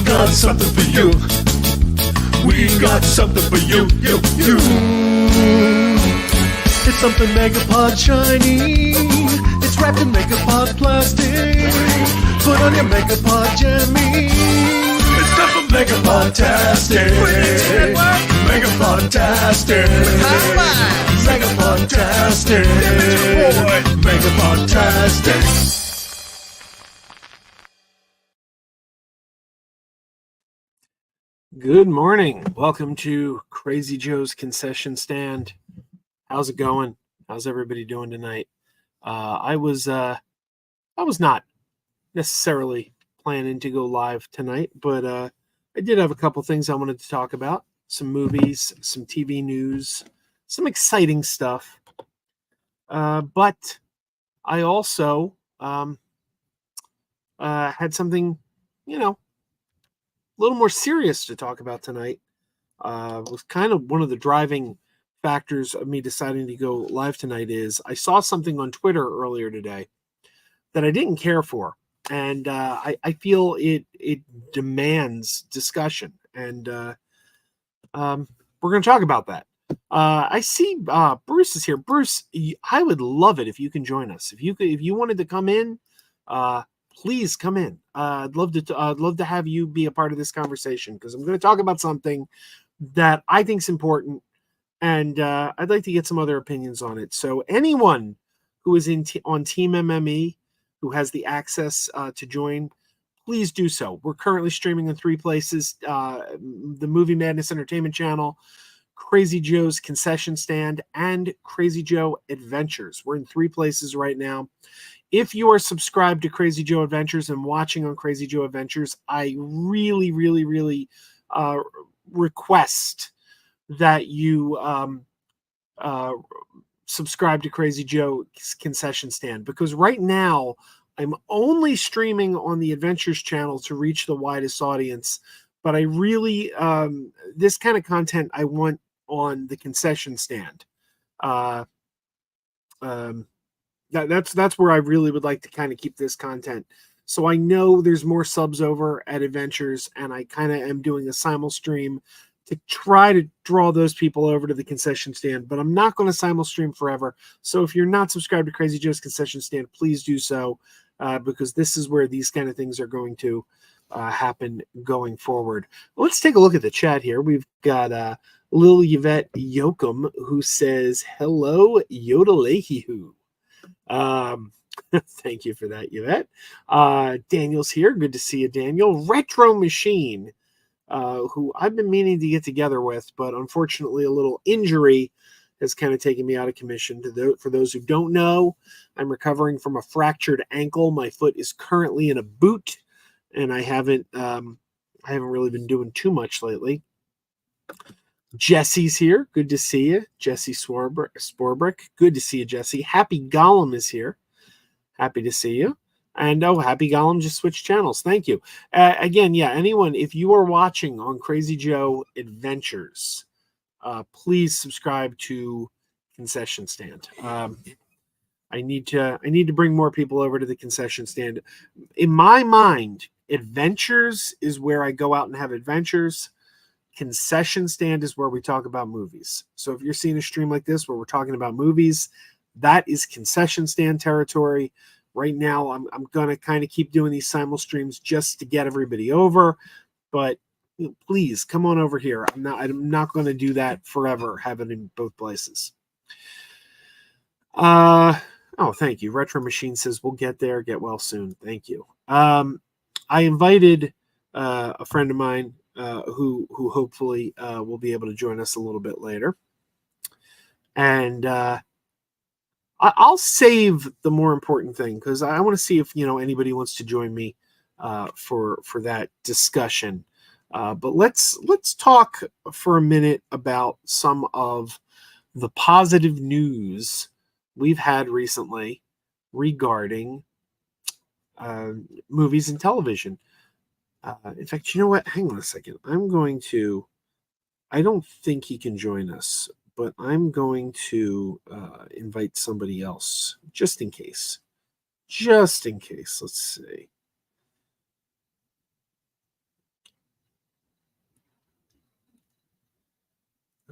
got something for you. We've got something for you. It's something Megapod shiny. It's wrapped in Megapod plastic. Put on your Megapod jammy. It's time for Megapod-tastic. Megapod-tastic. Megapod-tastic. Megapod-tastic. Good morning. Welcome to Crazy Joe's Concession Stand. How's it going? How's everybody doing tonight? I was not necessarily planning to go live tonight, but I did have a couple things I wanted to talk about. Some movies, some TV news, some exciting stuff. But I also had something, a little more serious to talk about tonight. Was kind of one of the driving factors of me deciding to go live tonight is I saw something on Twitter earlier today that I didn't care for. And I feel it demands discussion. And we're going to talk about that. I see Bruce is here. Bruce, I would love it if you can join us. If you wanted to come in, please come in. I'd love to have you be a part of this conversation because I'm going to talk about something that I think is important, and I'd like to get some other opinions on it. So anyone who is on Team MME who has the access to join, please do so. We're currently streaming in 3 places: the Movie Madness Entertainment Channel, Crazy Joe's Concession Stand, and Crazy Joe Adventures. We're in 3 places right now. If you are subscribed to Crazy Joe Adventures and watching on Crazy Joe Adventures, I really, really, really request that you subscribe to Crazy Joe's Concession Stand, because right now I'm only streaming on the Adventures channel to reach the widest audience, but I really this kind of content I want on the Concession Stand. That's where I really would like to kind of keep this content. So I know there's more subs over at Adventures, and I kind of am doing a simul stream to try to draw those people over to the Concession Stand, but I'm not going to simul stream forever. So if you're not subscribed to Crazy Joe's Concession Stand, please do so, because this is where these kind of things are going to happen going forward. Let's take a look at the chat here. We've got Lil Yvette Yoakum, who says, "Hello, Yodelehihu." Thank you for that, Yvette. Daniel's here. Good to see you, Daniel. Retro Machine, who I've been meaning to get together with, but unfortunately a little injury has kind of taken me out of commission. For those who don't know, I'm recovering from a fractured ankle. My foot is currently in a boot, and I haven't really been doing too much lately. Jesse's here. Good to see you. Jesse Sporbrick. Good to see you, Jesse. Happy Gollum is here. Happy to see you. And Happy Gollum just switched channels. Thank you. Again, yeah, anyone, if you are watching on Crazy Joe Adventures, please subscribe to Concession Stand. I need to bring more people over to the Concession Stand. In my mind, Adventures is where I go out and have adventures. Concession Stand is where we talk about movies. So if you're seeing a stream like this where we're talking about movies, that is Concession Stand territory. Right now, I'm going to kind of keep doing these simul streams just to get everybody over. But please come on over here. I'm not going to do that forever, have it in both places. Thank you. Retro Machine says we'll get there. Get well soon. Thank you. I invited a friend of mine who hopefully will be able to join us a little bit later. And I'll save the more important thing because I want to see if anybody wants to join me for that discussion. But let's talk for a minute about some of the positive news we've had recently regarding movies and television. In fact, you know what? Hang on a second. I don't think he can join us, but I'm going to invite somebody else just in case. Let's see.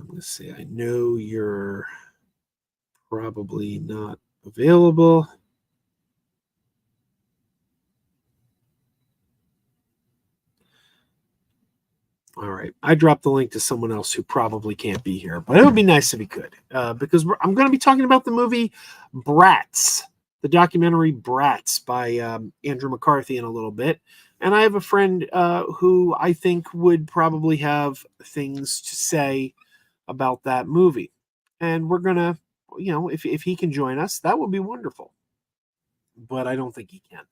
I'm going to say, I know you're probably not available. All right. I dropped the link to someone else who probably can't be here, but it would be nice if he could, because I'm going to be talking about the movie Bratz, the documentary Bratz by Andrew McCarthy in a little bit. And I have a friend who I think would probably have things to say about that movie. And we're going to, if he can join us, that would be wonderful. But I don't think he can.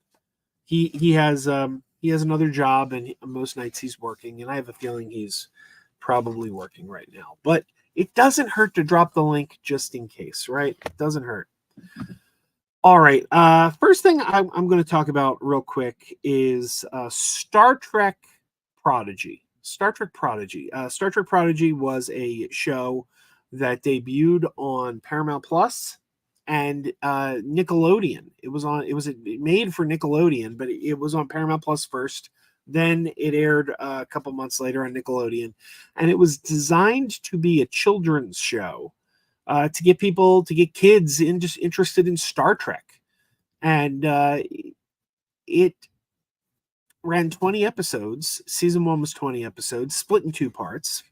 He has another job, and most nights he's working, and I have a feeling he's probably working right now. But it doesn't hurt to drop the link just in case, right? It doesn't hurt. All right. First thing I'm going to talk about real quick is Star Trek Prodigy. Star Trek Prodigy. Star Trek Prodigy was a show that debuted on Paramount Plus and Nickelodeon. It was made for Nickelodeon, but it was on Paramount Plus first. Then it aired a couple months later on Nickelodeon, and it was designed to be a children's show to get kids interested in Star Trek. And it ran 20 episodes. Season 1 was 20 episodes, split in 2 parts.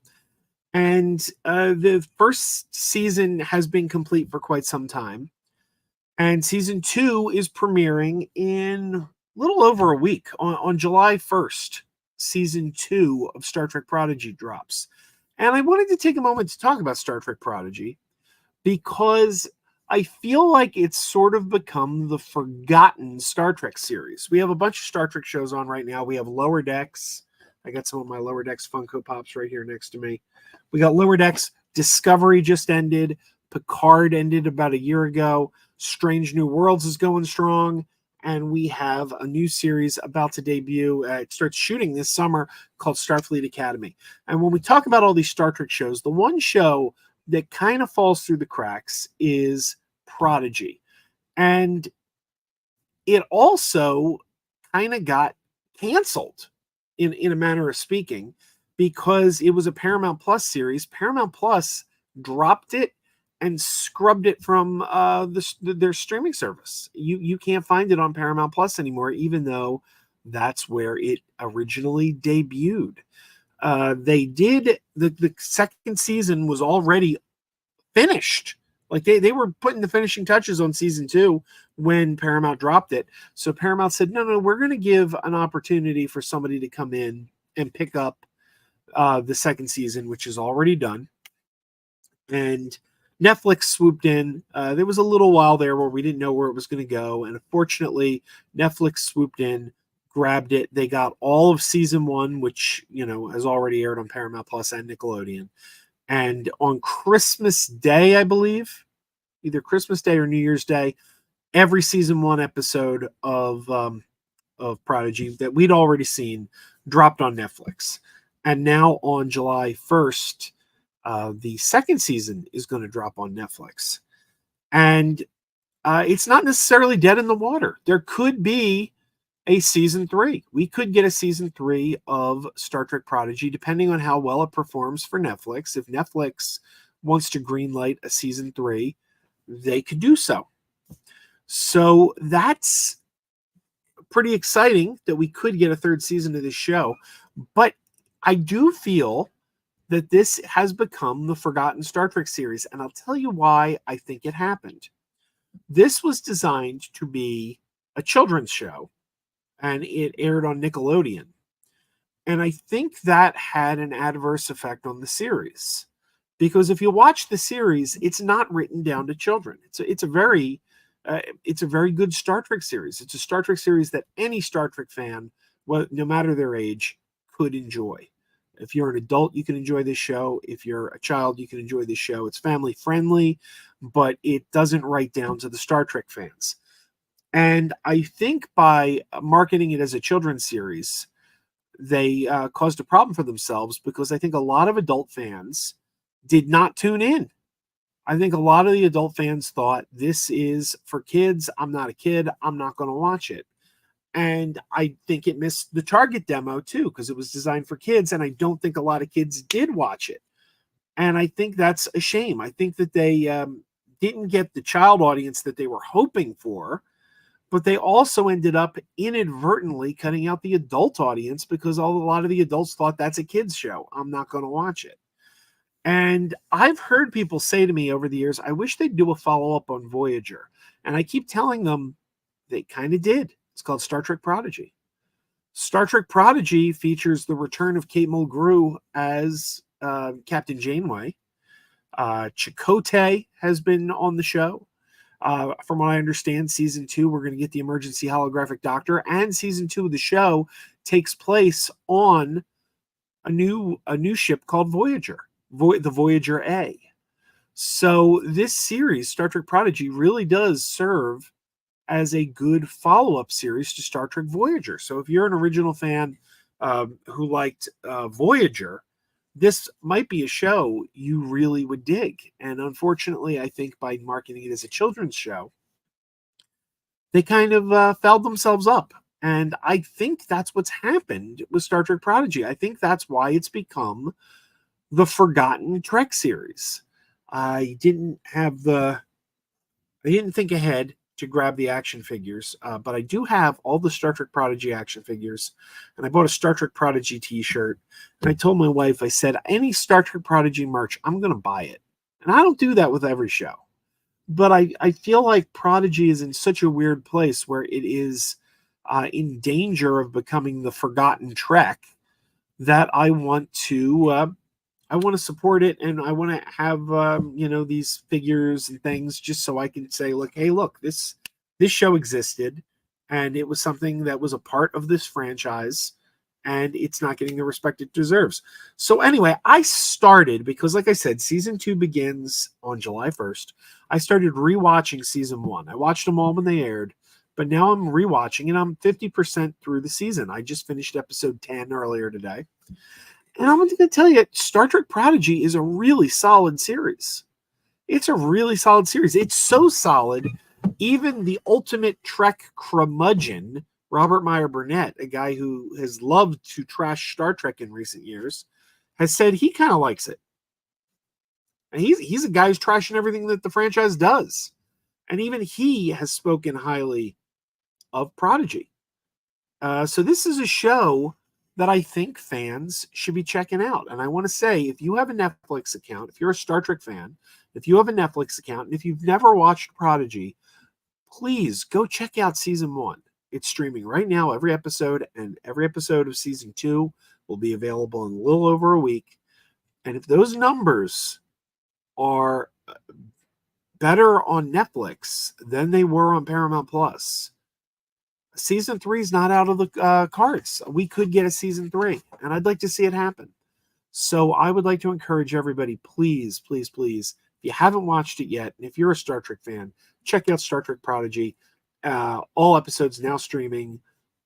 And the first season has been complete for quite some time. And season 2 is premiering in a little over a week. On July 1st, season 2 of Star Trek Prodigy drops. And I wanted to take a moment to talk about Star Trek Prodigy because I feel like it's sort of become the forgotten Star Trek series. We have a bunch of Star Trek shows on right now. We have Lower Decks. I got some of my Lower Decks Funko Pops right here next to me. We got Lower Decks. Discovery just ended. Picard ended about a year ago. Strange New Worlds is going strong. And we have a new series about to debut. It starts shooting this summer called Starfleet Academy. And when we talk about all these Star Trek shows, the one show that kind of falls through the cracks is Prodigy. And it also kind of got canceled in a manner of speaking because it was a Paramount Plus series. Paramount Plus dropped it and scrubbed it from their streaming service. You can't find it on Paramount Plus anymore, even though that's where it originally debuted. They did the second season was already finished. Like they were putting the finishing touches on season 2 when Paramount dropped it. So Paramount said, no, we're going to give an opportunity for somebody to come in and pick up the second season, which is already done. And Netflix swooped in. There was a little while there where we didn't know where it was going to go. And unfortunately, Netflix swooped in, grabbed it. They got all of season 1, which, has already aired on Paramount Plus and Nickelodeon. And on Christmas Day, I believe, either Christmas Day or New Year's Day, every season 1 episode of Prodigy that we'd already seen dropped on Netflix. And now on July 1st, the second season is going to drop on Netflix. And it's not necessarily dead in the water. There could be a season 3. We could get a season 3 of Star Trek Prodigy, depending on how well it performs for Netflix. If Netflix wants to greenlight a season 3, they could do so. So that's pretty exciting that we could get a third season of this show. But I do feel that this has become the forgotten Star Trek series, and I'll tell you why I think it happened. This was designed to be a children's show, and it aired on Nickelodeon. And I think that had an adverse effect on the series. Because if you watch the series, it's not written down to children. It's a very good Star Trek series. It's a Star Trek series that any Star Trek fan, no matter their age, could enjoy. If you're an adult, you can enjoy this show. If you're a child, you can enjoy this show. It's family friendly, but it doesn't write down to the Star Trek fans. And I think by marketing it as a children's series, they caused a problem for themselves because I think a lot of adult fans did not tune in. I think a lot of the adult fans thought, this is for kids. I'm not a kid. I'm not going to watch it. And I think it missed the target demo too, because it was designed for kids. And I don't think a lot of kids did watch it. And I think that's a shame. I think that they didn't get the child audience that they were hoping for, but they also ended up inadvertently cutting out the adult audience because a lot of the adults thought that's a kid's show. I'm not going to watch it. And I've heard people say to me over the years, I wish they'd do a follow-up on Voyager. And I keep telling them they kind of did. It's called Star Trek Prodigy. Star Trek Prodigy features the return of Kate Mulgrew as Captain Janeway. Chakotay has been on the show. From what I understand, season 2, we're going to get the emergency holographic doctor, and season 2 of the show takes place on a new ship called Voyager, the Voyager A. So this series, Star Trek Prodigy, really does serve as a good follow-up series to Star Trek Voyager. So if you're an original fan who liked Voyager, this might be a show you really would dig. And unfortunately, I think by marketing it as a children's show, they kind of fouled themselves up. And I think that's what's happened with Star Trek Prodigy. I think that's why it's become the forgotten Trek series. I didn't think ahead to grab the action figures, but I do have all the Star Trek Prodigy action figures, and I bought a Star Trek Prodigy t-shirt, and I told my wife, I said, any Star Trek Prodigy merch, I'm going to buy it. And I don't do that with every show, but I feel like Prodigy is in such a weird place where it is in danger of becoming the forgotten Trek that I want to support it, and I want to have these figures and things just so I can say, look, hey, look, this show existed, and it was something that was a part of this franchise, and it's not getting the respect it deserves. So anyway, I started, because like I said, season 2 begins on July 1st. I started rewatching season 1. I watched them all when they aired, but now I'm rewatching, and I'm 50% through the season. I just finished episode 10 earlier today. And I'm going to tell you, Star Trek Prodigy is a really solid series. It's a really solid series. It's so solid, even the ultimate Trek curmudgeon, Robert Meyer Burnett, a guy who has loved to trash Star Trek in recent years, has said he kind of likes it. And he's a guy who's trashing everything that the franchise does. And even he has spoken highly of Prodigy. So this is a show that I think fans should be checking out. And I want to say, if you have a Netflix account, if you're a Star Trek fan, if you have a Netflix account, and if you've never watched Prodigy, please go check out season 1. It's streaming right now, every episode, and every episode of season 2 will be available in a little over a week. And if those numbers are better on Netflix than they were on Paramount Plus, season 3 is not out of the cards. We could get a season 3, and I'd like to see it happen. So I would like to encourage everybody, please, please, please, if you haven't watched it yet, and if you're a Star Trek fan, check out Star Trek Prodigy. All episodes now streaming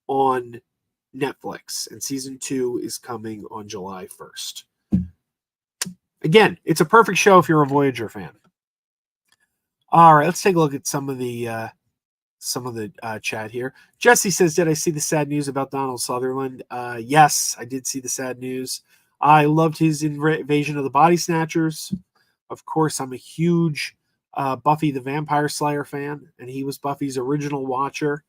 on Netflix, and season 2 is coming on July 1st. Again, it's a perfect show if you're a Voyager fan. All right, let's take a look at some of the chat here. Jesse says, did I see the sad news about Donald Sutherland? Yes, I did see the sad news. I loved his invasion of the Body Snatchers. Of course, I'm a huge Buffy the Vampire Slayer fan, and he was Buffy's original watcher.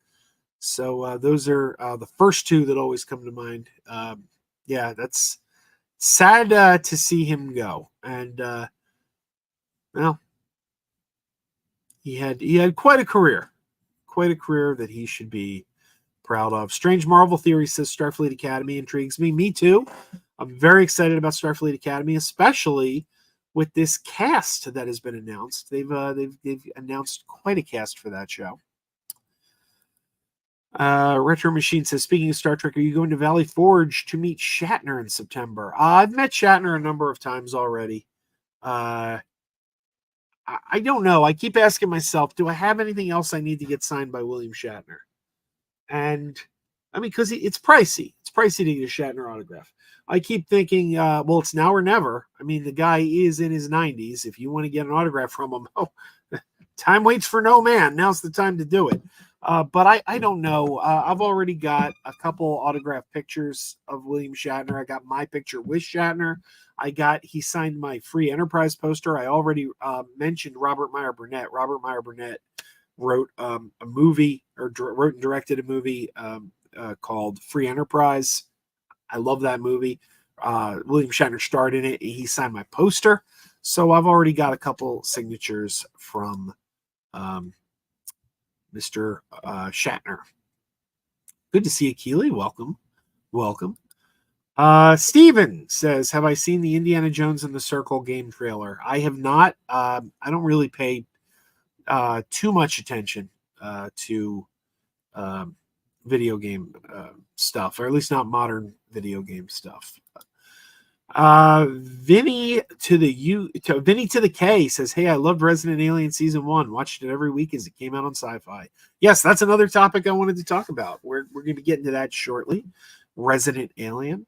So those are the first two that always come to mind. Yeah, that's sad to see him go. And, well, he had quite a career. Quite a career that he should be proud of. Strange Marvel Theory says Starfleet Academy intrigues me. Me too. I'm very excited about Starfleet Academy, especially with this cast that has been announced. They've announced quite a cast for that show. Retro Machine says, speaking of Star Trek, are you going to Valley Forge to meet Shatner in September? I've met Shatner a number of times already. I don't know. I keep asking myself, do I have anything else I need to get signed by William Shatner? And I mean, because it's pricey. It's pricey to get a Shatner autograph. I keep thinking, well, it's now or never. I mean, the guy is in his 90s. If you want to get an autograph from him, time waits for no man. Now's the time to do it. But I don't know. I've already got a couple autographed pictures of William Shatner. I got my picture with Shatner. He signed my free Enterprise poster. I already mentioned Robert Meyer Burnett. Robert Meyer Burnett wrote a movie, or wrote and directed a movie called Free Enterprise. I love that movie. William Shatner starred in it. He signed my poster. So I've already got a couple signatures from Mr. Shatner. Good to see you, Keely. Welcome. Welcome. Steven says, have I seen the Indiana Jones and the Circle game trailer? I have not. I don't really pay too much attention to video game stuff, or at least not modern video game stuff. Vinny to the K says, hey, I loved Resident Alien season 1. Watched it every week as it came out on Sci-Fi. Yes, that's another topic I wanted to talk about. We're going to be getting to that shortly. Resident Alien.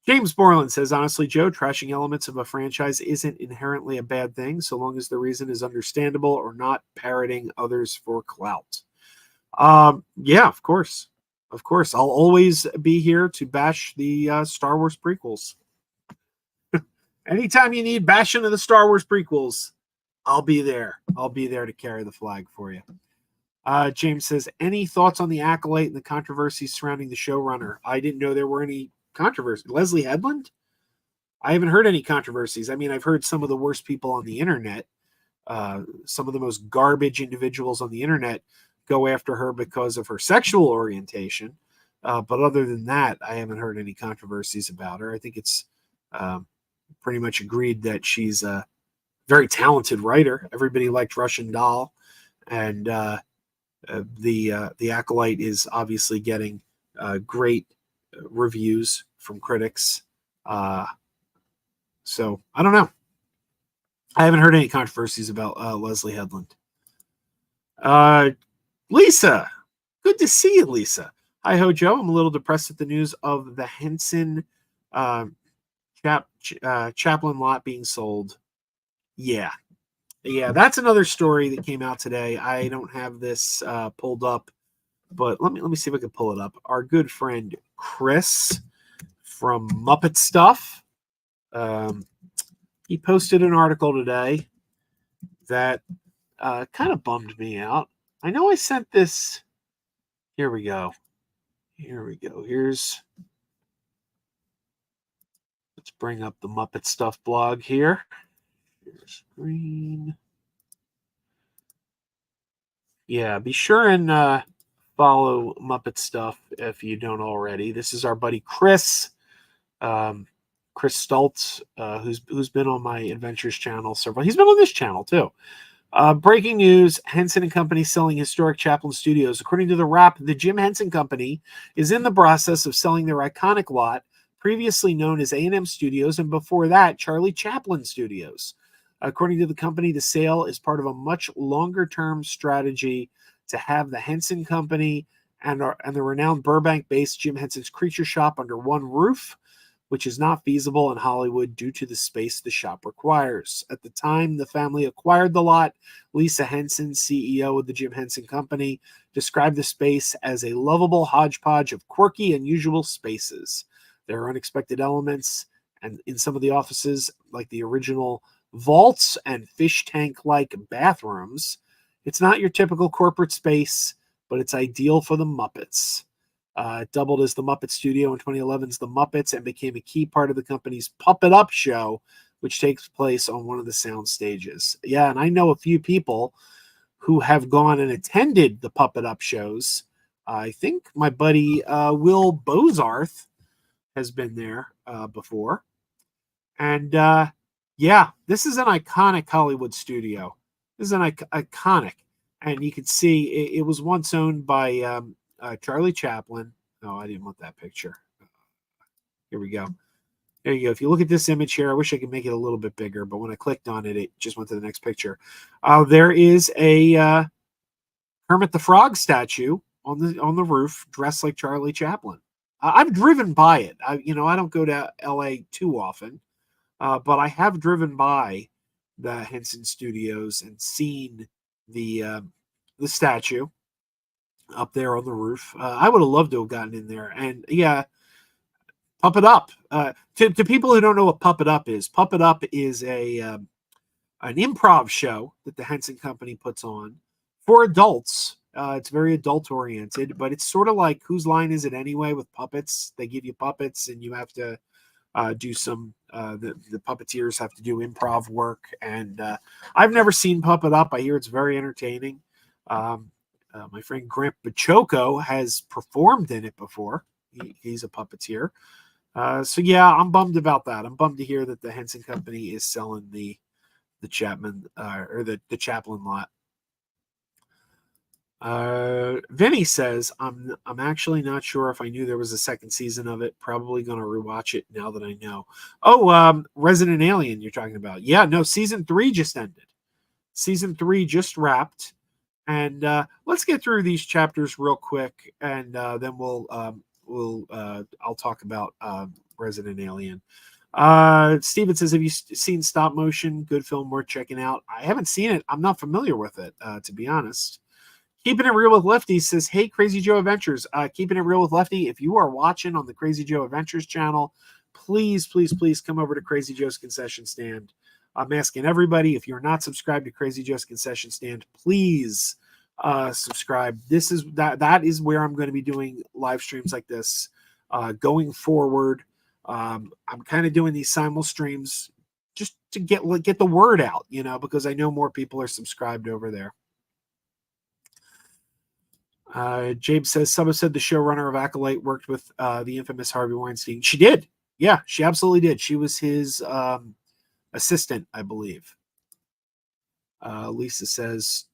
James Borland says, honestly, Joe, trashing elements of a franchise isn't inherently a bad thing, so long as the reason is understandable or not parroting others for clout. Yeah, of course. Of course. I'll always be here to bash the Star Wars prequels. Anytime you need bashing of the Star Wars prequels, I'll be there. I'll be there to carry the flag for you. James says, any thoughts on the Acolyte and the controversies surrounding the showrunner? I didn't know there were any controversies. Leslie Headland? I haven't heard any controversies. I mean, I've heard some of the worst people on the internet, some of the most garbage individuals on the internet go after her because of her sexual orientation. But other than that, I haven't heard any controversies about her. I think it's pretty much agreed that she's a very talented writer. Everybody liked Russian Doll, and the Acolyte is obviously getting great reviews from critics. So I don't know. I haven't heard any controversies about Leslie Headland. Lisa, good to see you, Lisa. Hi ho, Joe. I'm a little depressed at the news of the Henson Chaplin lot being sold. Yeah, that's another story that came out today. I don't have this pulled up, but let me see if I can pull it up. Our good friend Chris from Muppet Stuff, he posted an article today that kind of bummed me out. I know I sent this. Here we go. Let's bring up the Muppet Stuff blog here. Here's screen. Yeah, be sure and follow Muppet Stuff if you don't already. This is our buddy Chris, Chris Stultz, who's been on my Adventures channel several. He's been on this channel too. Breaking news: Henson and Company selling historic Chaplin Studios. According to the Wrap, the Jim Henson Company is in the process of selling their iconic lot, previously known as A&M Studios, and before that, Charlie Chaplin Studios. According to the company, the sale is part of a much longer-term strategy to have the Henson Company and the renowned Burbank-based Jim Henson's Creature Shop under one roof, which is not feasible in Hollywood due to the space the shop requires. At the time the family acquired the lot, Lisa Henson, CEO of the Jim Henson Company, described the space as a lovable hodgepodge of quirky, unusual spaces. There are unexpected elements and in some of the offices, like the original vaults and fish tank-like bathrooms. It's not your typical corporate space, but it's ideal for the Muppets. It doubled as the Muppet Studio in 2011's The Muppets and became a key part of the company's Puppet Up show, which takes place on one of the sound stages. Yeah, and I know a few people who have gone and attended the Puppet Up shows. I think my buddy Will Bozarth has been there before. And yeah, this is an iconic Hollywood studio. This is an iconic. And you can see it was once owned by Charlie Chaplin. No, I didn't want that picture. Here we go. There you go. If you look at this image here, I wish I could make it a little bit bigger, but when I clicked on it, it just went to the next picture. There is a Kermit the Frog statue on the roof, dressed like Charlie Chaplin. I've driven by it. I don't go to LA too often, but I have driven by the Henson Studios and seen the statue. up there on the roof. I would have loved to have gotten in there. And yeah, Puppet Up. To people who don't know what Puppet Up is a an improv show that the Henson Company puts on for adults. It's very adult oriented, but it's sort of like Whose Line Is It Anyway with puppets. They give you puppets and you have to do some, the puppeteers have to do improv work. And I've never seen Puppet Up. I hear it's very entertaining. My friend Grant Bachoco has performed in it before. He's a puppeteer. So yeah, I'm bummed about that. I'm bummed to hear that the Henson Company is selling the Chapman or the Chaplin lot. Vinny says, I'm actually not sure if I knew there was a second season of it. Probably gonna rewatch it now that I know. Oh, Resident Alien you're talking about. Yeah, no, season 3 just ended. Season 3 just wrapped. And let's get through these chapters real quick, and then I'll talk about Resident Alien. Steven says, have you seen Stop Motion? Good film, worth checking out. I haven't seen it. I'm not familiar with it, to be honest. Keeping It Real with Lefty says, hey, Crazy Joe Adventures. Keeping It Real with Lefty, if you are watching on the Crazy Joe Adventures channel, please come over to Crazy Joe's Concession Stand. I'm asking everybody, if you're not subscribed to Crazy Joe's Concession Stand, please subscribe. That is where I'm going to be doing live streams like this going forward. I'm kind of doing these simul streams just to get the word out, because I know more people are subscribed over there. James says, Summer said the showrunner of Acolyte worked with the infamous Harvey Weinstein. She did. Yeah, she absolutely did. She was his assistant, I believe. Lisa says,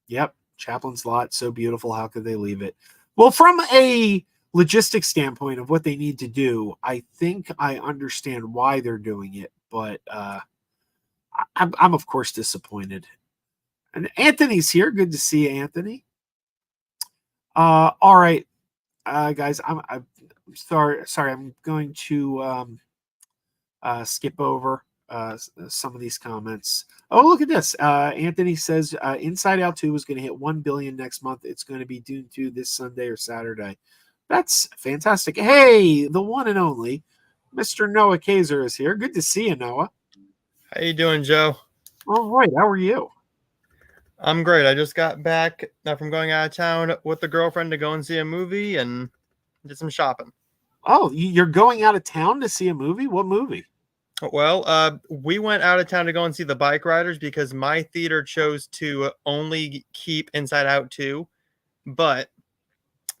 yep, Chaplin's lot, so beautiful. How could they leave it? Well, from a logistics standpoint of what they need to do, I think I understand why they're doing it, but I'm of course disappointed. And Anthony's here. Good to see you, Anthony. All right, guys, I'm sorry. I'm going to skip over some of these comments. Oh, look at this. Anthony says Inside Out 2 is going to hit 1 billion next month. It's going to be Dune 2 this Sunday or Saturday. That's fantastic. Hey, the one and only Mr. Noah Kaiser is here. Good to see you, Noah. How you doing, Joe? All right. How are you? I'm great. I just got back from going out of town with the girlfriend to go and see a movie and did some shopping. Oh, you're going out of town to see a movie? What movie? Well, we went out of town to go and see The Bike Riders because my theater chose to only keep Inside Out 2, but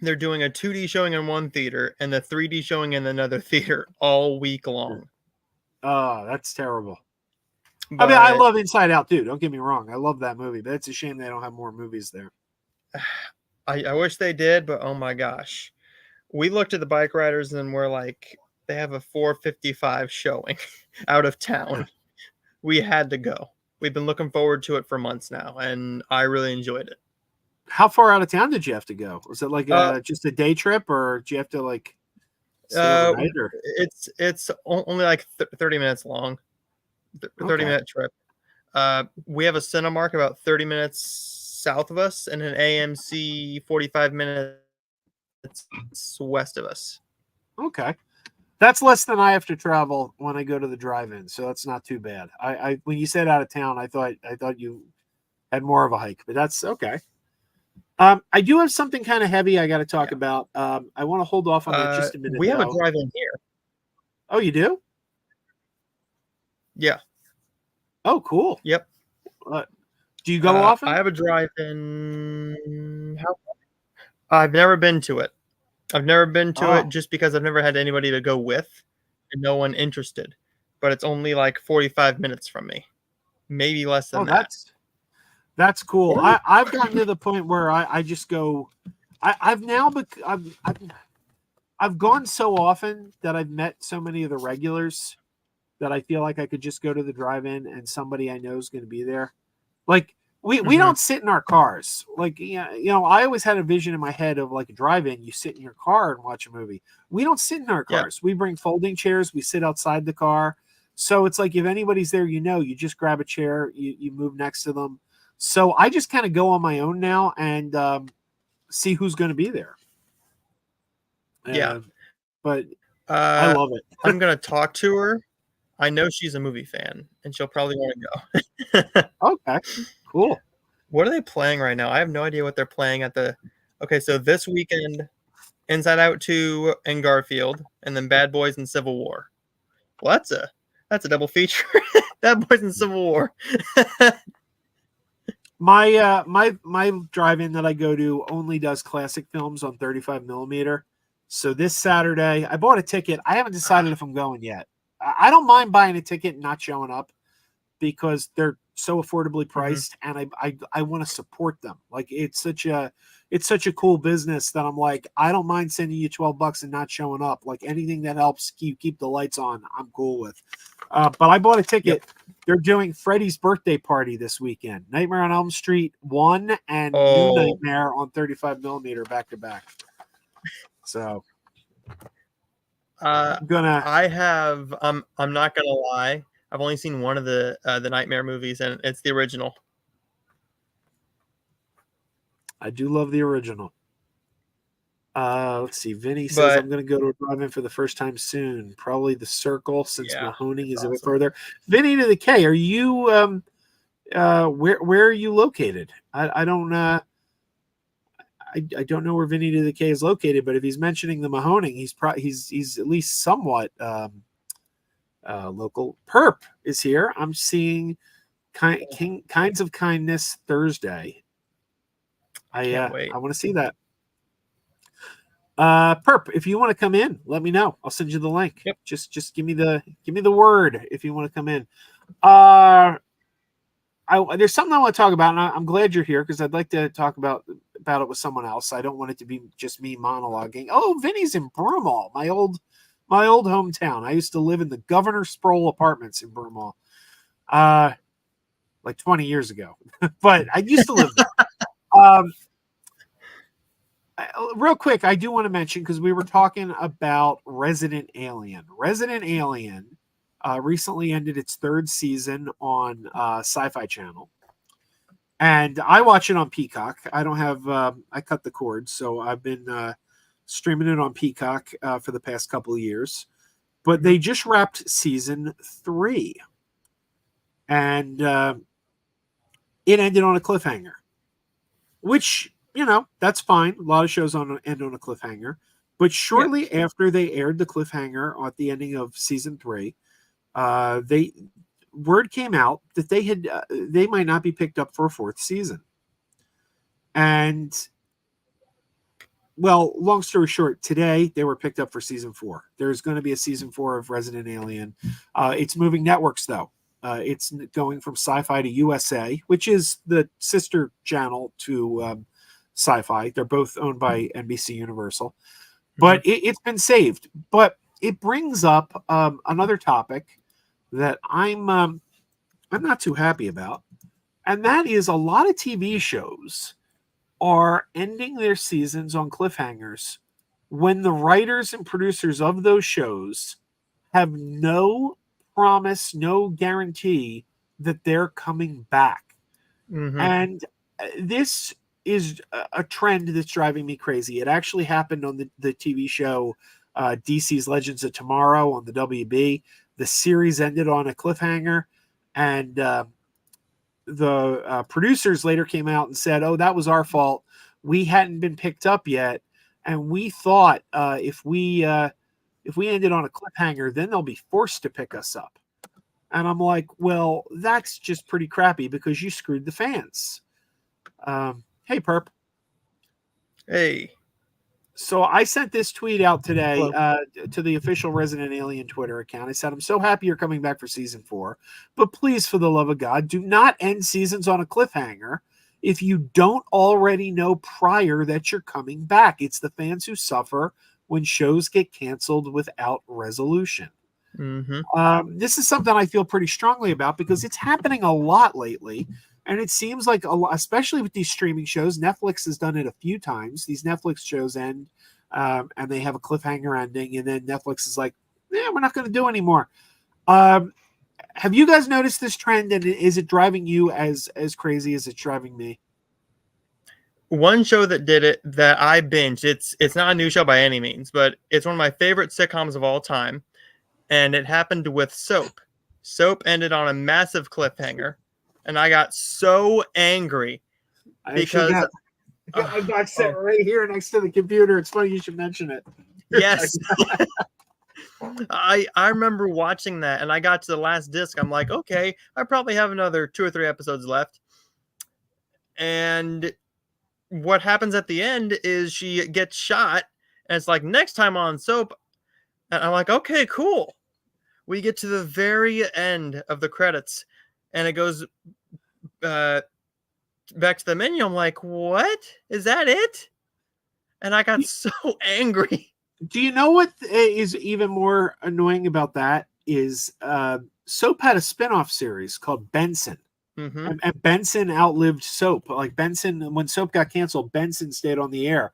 they're doing a 2D showing in one theater and the 3D showing in another theater all week long. Oh, that's terrible. But, I mean, I love Inside Out too. Don't get me wrong. I love that movie, but it's a shame they don't have more movies there. I wish they did, but oh my gosh. We looked at The Bike Riders and we're like, they have a 4:55 showing out of town. We had to go. We've been looking forward to it for months now, and I really enjoyed it. How far out of town did you have to go? Was it like just a day trip, or did you have to like stay overnight? Or? It's only like 30 minutes long. 30-minute trip. We have a Cinemark about 30 minutes south of us and an AMC 45 minutes west of us. Okay. That's less than I have to travel when I go to the drive-in, so that's not too bad. I when you said out of town, I thought you had more of a hike, but that's okay. I do have something kind of heavy I got to talk about. I want to hold off on that just a minute. We have a drive-in here. Oh, you do? Yeah. Oh, cool. Yep. Do you go often? I have a drive-in. I've never been to it. I've never been to it just because I've never had anybody to go with and no one interested. But it's only like 45 minutes from me. Maybe less than that. That's cool. I've gotten to the point where I just go. I've gone so often that I've met so many of the regulars that I feel like I could just go to the drive-in and somebody I know is going to be there. Like we don't sit in our cars. Like, I always had a vision in my head of like a drive-in. You sit in your car and watch a movie. We don't sit in our cars. Yeah. We bring folding chairs. We sit outside the car. So it's like if anybody's there, you just grab a chair, you move next to them. So I just kind of go on my own now and see who's going to be there. Yeah. But I love it. I'm gonna talk to her. I know she's a movie fan, and she'll probably want to go. Okay, cool. What are they playing right now? I have no idea what they're playing at the. Okay, so this weekend, Inside Out 2 and Garfield, and then Bad Boys and Civil War. Well, that's a double feature. Bad Boys and Civil War. My drive-in that I go to only does classic films on 35 millimeter. So this Saturday, I bought a ticket. I haven't decided if I'm going yet. I don't mind buying a ticket and not showing up because they're so affordably priced, and I want to support them. Like it's such a cool business that I'm like, I don't mind sending you $12 and not showing up. Like anything that helps keep the lights on, I'm cool with. But I bought a ticket. Yep. They're doing Freddy's birthday party this weekend. Nightmare on Elm Street 1 and New Nightmare on 35 millimeter back to back. So I'm not gonna lie. I've only seen one of the Nightmare movies, and it's the original. I do love the original. Let's see. Vinny says I'm going to go to a drive-in for the first time soon. Probably the Circle, since Mahoning is a bit further. Vinny to the K, are you where are you located? I don't I don't know where Vinny to the K is located, but if he's mentioning the Mahoning, he's at least somewhat local. Perp is here. I'm seeing Kinds of Kindness Thursday. I want to see that. Perp, if you want to come in, let me know. I'll send you the link. Yep. Just give me the word if you want to come in. There's something I want to talk about, and I'm glad you're here because I'd like to talk about it with someone else. I don't want it to be just me monologuing. Oh, Vinny's in Broomall, my old hometown. I used to live in the Governor Sproul Apartments in Broomall, like 20 years ago. But I used to live there. Real quick, I do want to mention, because we were talking about Resident Alien. Resident Alien recently ended its 3rd season on Sci-Fi Channel. And I watch it on Peacock. I don't have, I cut the cord, so I've been streaming it on Peacock for the past couple of years. But they just wrapped season 3. And it ended on a cliffhanger, which, that's fine. A lot of shows end on a cliffhanger. But shortly after they aired the cliffhanger at the ending of season 3, word came out that they might not be picked up for a 4th season. And, well, long story short, today they were picked up for season 4. There's going to be a season 4 of Resident Alien. It's moving networks, though. It's going from Sci-Fi to USA, which is the sister channel to Sci-Fi. They're both owned by NBC Universal. But it's been saved. But it brings up another topic that I'm not too happy about, and that is a lot of TV shows are ending their seasons on cliffhangers when the writers and producers of those shows have no promise, no guarantee that they're coming back. And this is a trend that's driving me crazy. It actually happened on the TV show DC's Legends of Tomorrow on the WB. The series ended on a cliffhanger, and the producers later came out and said, "Oh, that was our fault. We hadn't been picked up yet, and we thought if we ended on a cliffhanger, then they'll be forced to pick us up." And I'm like, well, that's just pretty crappy because you screwed the fans. Hey, Perp. Hey. So I sent this tweet out today to the official Resident Alien Twitter account. I said, I'm so happy you're coming back for season 4, but please, for the love of God, do not end seasons on a cliffhanger if you don't already know prior that you're coming back. It's the fans who suffer when shows get canceled without resolution. This is something I feel pretty strongly about because it's happening a lot lately. And it seems like, especially with these streaming shows, Netflix has done it a few times. These Netflix shows end and they have a cliffhanger ending. And then Netflix is like, we're not going to do anymore. Have you guys noticed this trend, and is it driving you as crazy as it's driving me? One show that did it that I binged. It's not a new show by any means, but it's one of my favorite sitcoms of all time, and it happened with Soap. Soap ended on a massive cliffhanger, and I got so angry because I've got sitting right here next to the computer. It's funny you should mention it. yes. I remember watching that, and I got to the last disc. I'm like, okay, I probably have another 2 or 3 episodes left. And what happens at the end is she gets shot, and it's like, next time on Soap. And I'm like, okay, cool. We get to the very end of the credits, and it goes back to the menu. I'm like, what? Is that it? And I got so angry. Do you know what is even more annoying about that is Soap had a spinoff series called Benson. Mm-hmm. And Benson outlived Soap. Like Benson, when Soap got canceled, Benson stayed on the air.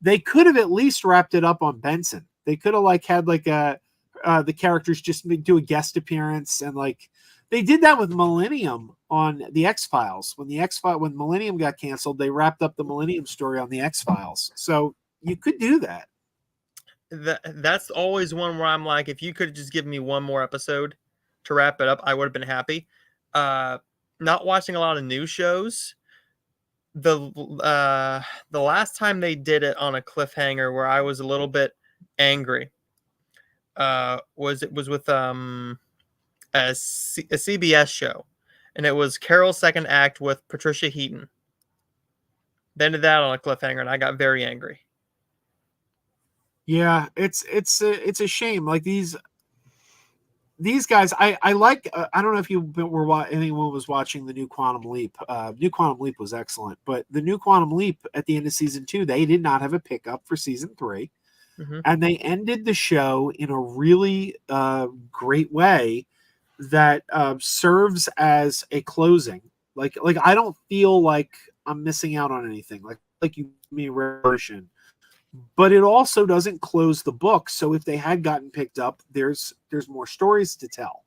They could have at least wrapped it up on Benson. They could have had the characters just do a guest appearance, and they did that with Millennium on the X-Files. When Millennium got canceled, they wrapped up the Millennium story on the X-Files. So you could do that. That's always one where I'm like, if you could just give me one more episode to wrap it up, I would have been happy. Not watching a lot of new shows. The last time they did it on a cliffhanger where I was a little bit angry was with a CBS show, and it was Carol's Second Act with Patricia Heaton. They ended that on a cliffhanger, and I got very angry. Yeah, it's a shame. Like these guys, I like. I don't know if anyone was watching the new Quantum Leap. New Quantum Leap was excellent, but the new Quantum Leap at the end of season 2, they did not have a pickup for season 3, and they ended the show in a really great way that serves as a closing. Like I don't feel like I'm missing out on anything. Like you mean resolution. But it also doesn't close the book. So if they had gotten picked up, there's more stories to tell.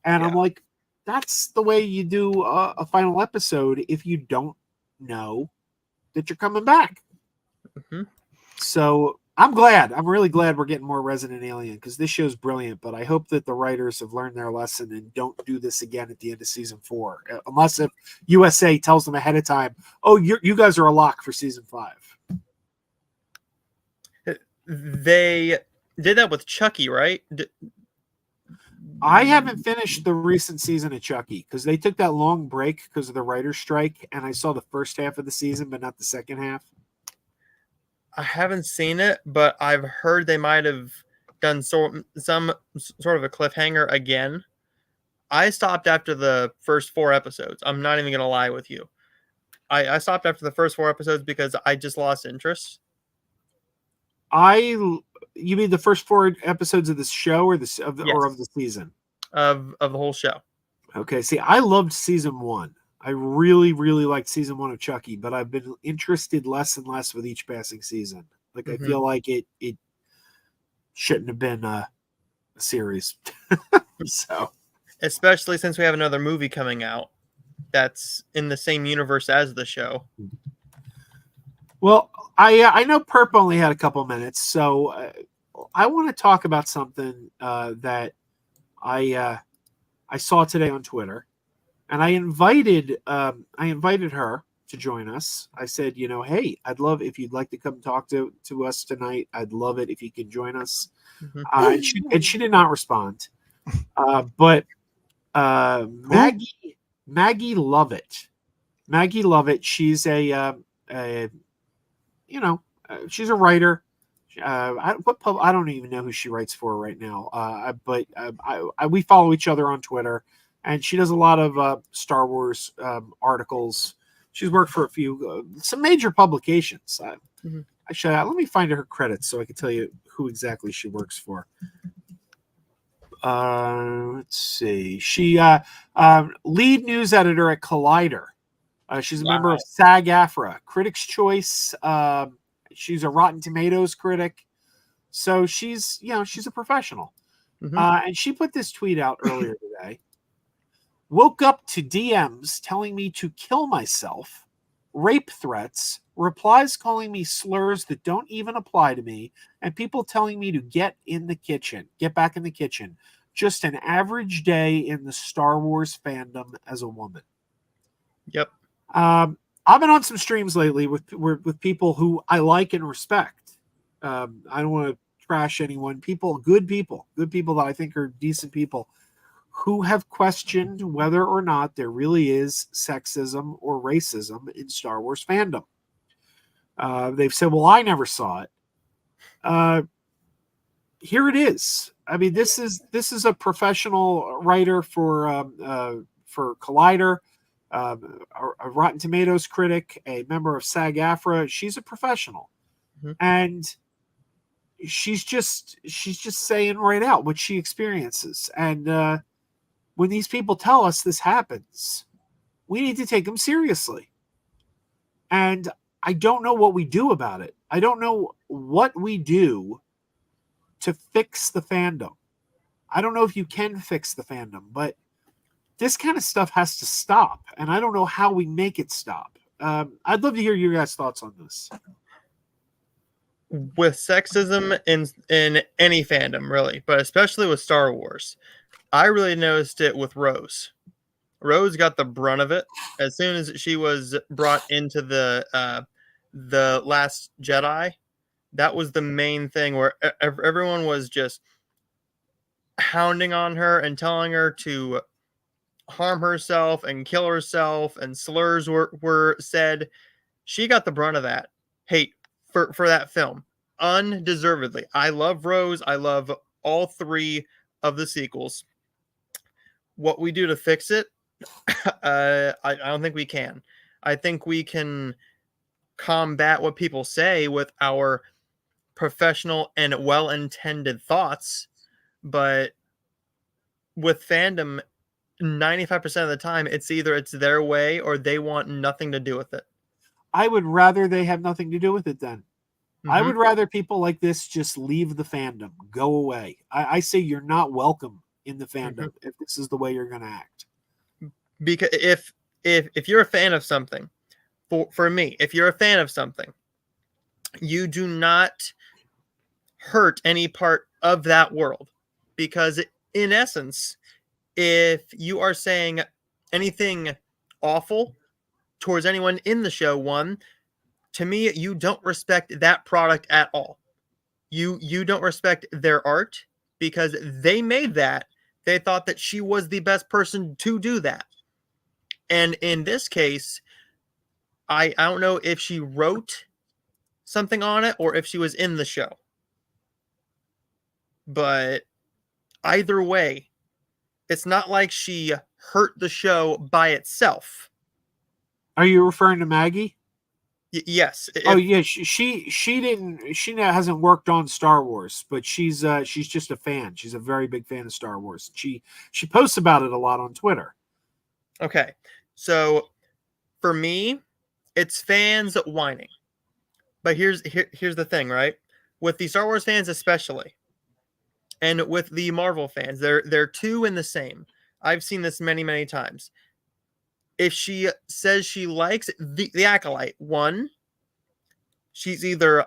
And I'm like, that's the way you do a final episode if you don't know that you're coming back. So I'm really glad we're getting more Resident Alien, because this show's brilliant. But I hope that the writers have learned their lesson and don't do this again at the end of season 4. Unless if USA tells them ahead of time, oh, you guys are a lock for season 5. They did that with Chucky, right? I haven't finished the recent season of Chucky because they took that long break because of the writer's strike, and I saw the first half of the season, but not the second half. I haven't seen it, but I've heard they might have done some sort of a cliffhanger again. I stopped after the first 4 episodes. I'm not even going to lie with you. I stopped after the first 4 episodes because I just lost interest. You mean the first 4 episodes of the show, or of the season? Of the whole show. Okay. See, I loved season 1. I really, really liked season 1 of Chucky, but I've been interested less and less with each passing season. Like I feel like it shouldn't have been a series. So, especially since we have another movie coming out that's in the same universe as the show. Well, I know Perp only had a couple minutes, so I want to talk about something that I saw today on Twitter, and I invited her to join us. I said, hey, I'd love if you'd like to come talk to us tonight. I'd love it if you could join us. And she did not respond. But Maggie Lovett, she's she's a writer. I don't even know who she writes for right now. But we follow each other on Twitter, and she does a lot of Star Wars articles. She's worked for some major publications. Actually, let me find her credits so I can tell you who exactly she works for. Let's see. She lead news editor at Collider. She's a member of SAG-AFTRA, Critics' Choice. She's a Rotten Tomatoes critic. So she's a professional. And she put this tweet out earlier today. Woke up to DMs telling me to kill myself, rape threats, replies calling me slurs that don't even apply to me, and people telling me to get back in the kitchen. Just an average day in the Star Wars fandom as a woman. Yep. I've been on some streams lately with people who I like and respect. I don't want to trash anyone. Good people that I think are decent people, who have questioned whether or not there really is sexism or racism in Star Wars fandom. They've said, "Well, I never saw it." Here it is. I mean, this is a professional writer for Collider, a Rotten Tomatoes critic, a member of SAG-AFTRA. She's a professional, and she's just saying right out what she experiences. And when these people tell us this happens, we need to take them seriously. And I don't know what we do about it. I don't know what we do to fix the fandom. I don't know if you can fix the fandom, but this kind of stuff has to stop. And I don't know how we make it stop. I'd love to hear your guys' thoughts on this. With sexism in any fandom, really, but especially with Star Wars, I really noticed it with Rose. Rose got the brunt of it as soon as she was brought into the Last Jedi. That was the main thing where everyone was just hounding on her and telling her to harm herself and kill herself, and slurs were said. She got the brunt of that hate for that film, undeservedly. I love Rose. I love all 3 of the sequels. What we do to fix it, I don't think we can. I think we can combat what people say with our professional and well-intended thoughts, but with fandom, 95% of the time, it's either it's their way or they want nothing to do with it. I would rather they have nothing to do with it then. Mm-hmm. I would rather people like this just leave the fandom, go away. I say you're not welcome in the fandom if this is the way you're going to act. Because if you're a fan of something, for me, if you're a fan of something, you do not hurt any part of that world. Because in essence, if you are saying anything awful towards anyone in the show, to me, you don't respect that product at all. You don't respect their art because they made that. They thought that she was the best person to do that. And in this case, I don't know if she wrote something on it or if she was in the show. But either way, it's not like she hurt the show by itself. Are you referring to Maggie? Yes. Yeah, she now hasn't worked on Star Wars, but she's just a fan. She's a very big fan of Star Wars. She posts about it a lot on Twitter. Okay. So for me, it's fans whining. But here's the thing, right? With the Star Wars fans especially, and with the Marvel fans, they're two in the same. I've seen this many, many times. If she says she likes the Acolyte, 1, she's either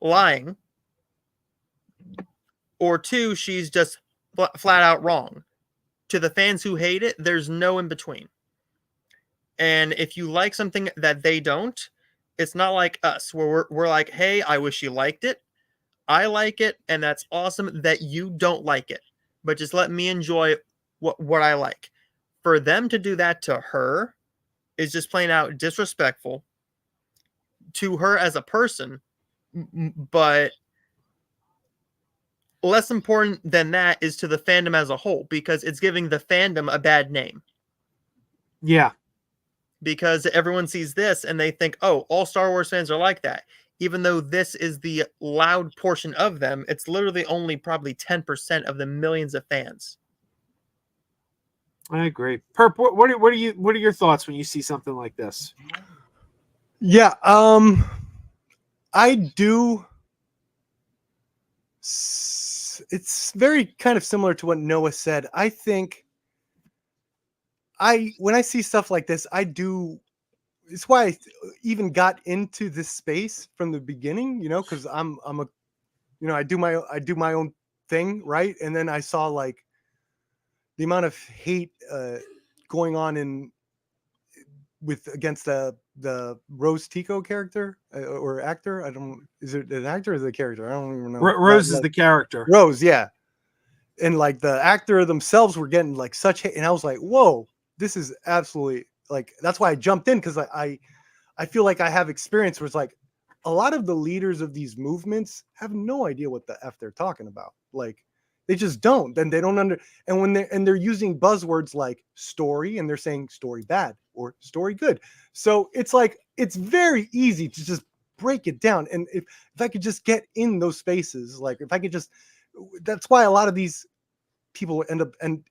lying, or 2, she's just flat out wrong. To the fans who hate it, there's no in between. And if you like something that they don't, it's not like us, where we're like, hey, I wish you liked it. I like it, and that's awesome that you don't like it. But just let me enjoy what I like. For them to do that to her is just plain out disrespectful to her as a person, but less important than that is to the fandom as a whole, because it's giving the fandom a bad name. Yeah. Because everyone sees this and they think, oh, all Star Wars fans are like that. Even though this is the loud portion of them, it's literally only probably 10% of the millions of fans. I agree. Perp, what are your thoughts when you see something like this? Yeah, I do. It's very kind of similar to what Noah said. I think when I see stuff like this, I do. It's why I even got into this space from the beginning, because I'm a, I do my own thing, right? And then I saw like the amount of hate going on against the Rose Tico character or actor. I don't. Is it an actor or is it a character? I don't even know. Rose is the character. Rose, yeah. And like the actor themselves were getting like such hate, and I was like, whoa, this is absolutely like. That's why I jumped in, because I feel like I have experience where it's like a lot of the leaders of these movements have no idea what the F they're talking about. Like they just don't. Then they don't and when they're using buzzwords like story, and they're saying story bad or story good. So it's like it's very easy to just break it down. And if I could just get in those spaces, like if I could just, that's why a lot of these people end up in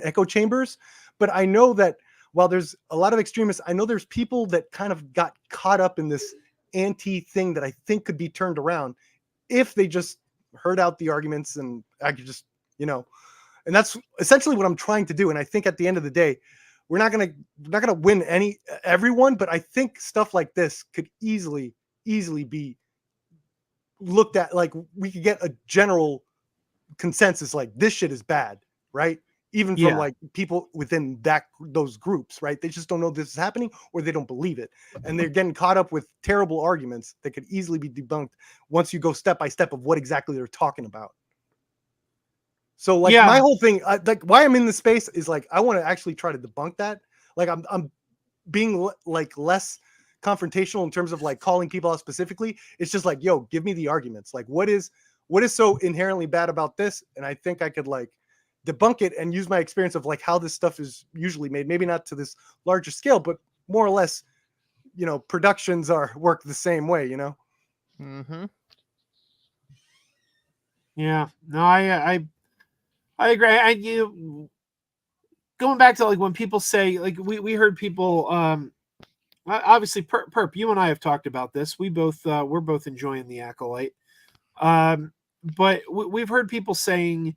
echo chambers. But I know that while there's a lot of extremists, I know there's people that kind of got caught up in this anti thing that I think could be turned around if they just heard out the arguments, and I could just, and that's essentially what I'm trying to do. And I think at the end of the day, we're not gonna win everyone, but I think stuff like this could easily be looked at. Like we could get a general consensus, like this shit is bad, right? Even from like people within those groups, right? They just don't know this is happening, or they don't believe it, and they're getting caught up with terrible arguments that could easily be debunked once you go step by step of what exactly they're talking about. So like my whole thing, like why I'm in this space is like I want to actually try to debunk that. Like I'm being like less confrontational in terms of like calling people out specifically. It's just like, yo, give me the arguments. Like what is so inherently bad about this? And I think I could like debunk it and use my experience of like how this stuff is usually made, maybe not to this larger scale, but more or less, productions work the same way, Mm-hmm. Yeah, no, I agree. Going back to like when people say, like we heard people, obviously Perp, you and I have talked about this. We're both enjoying the Acolyte. But we've heard people saying,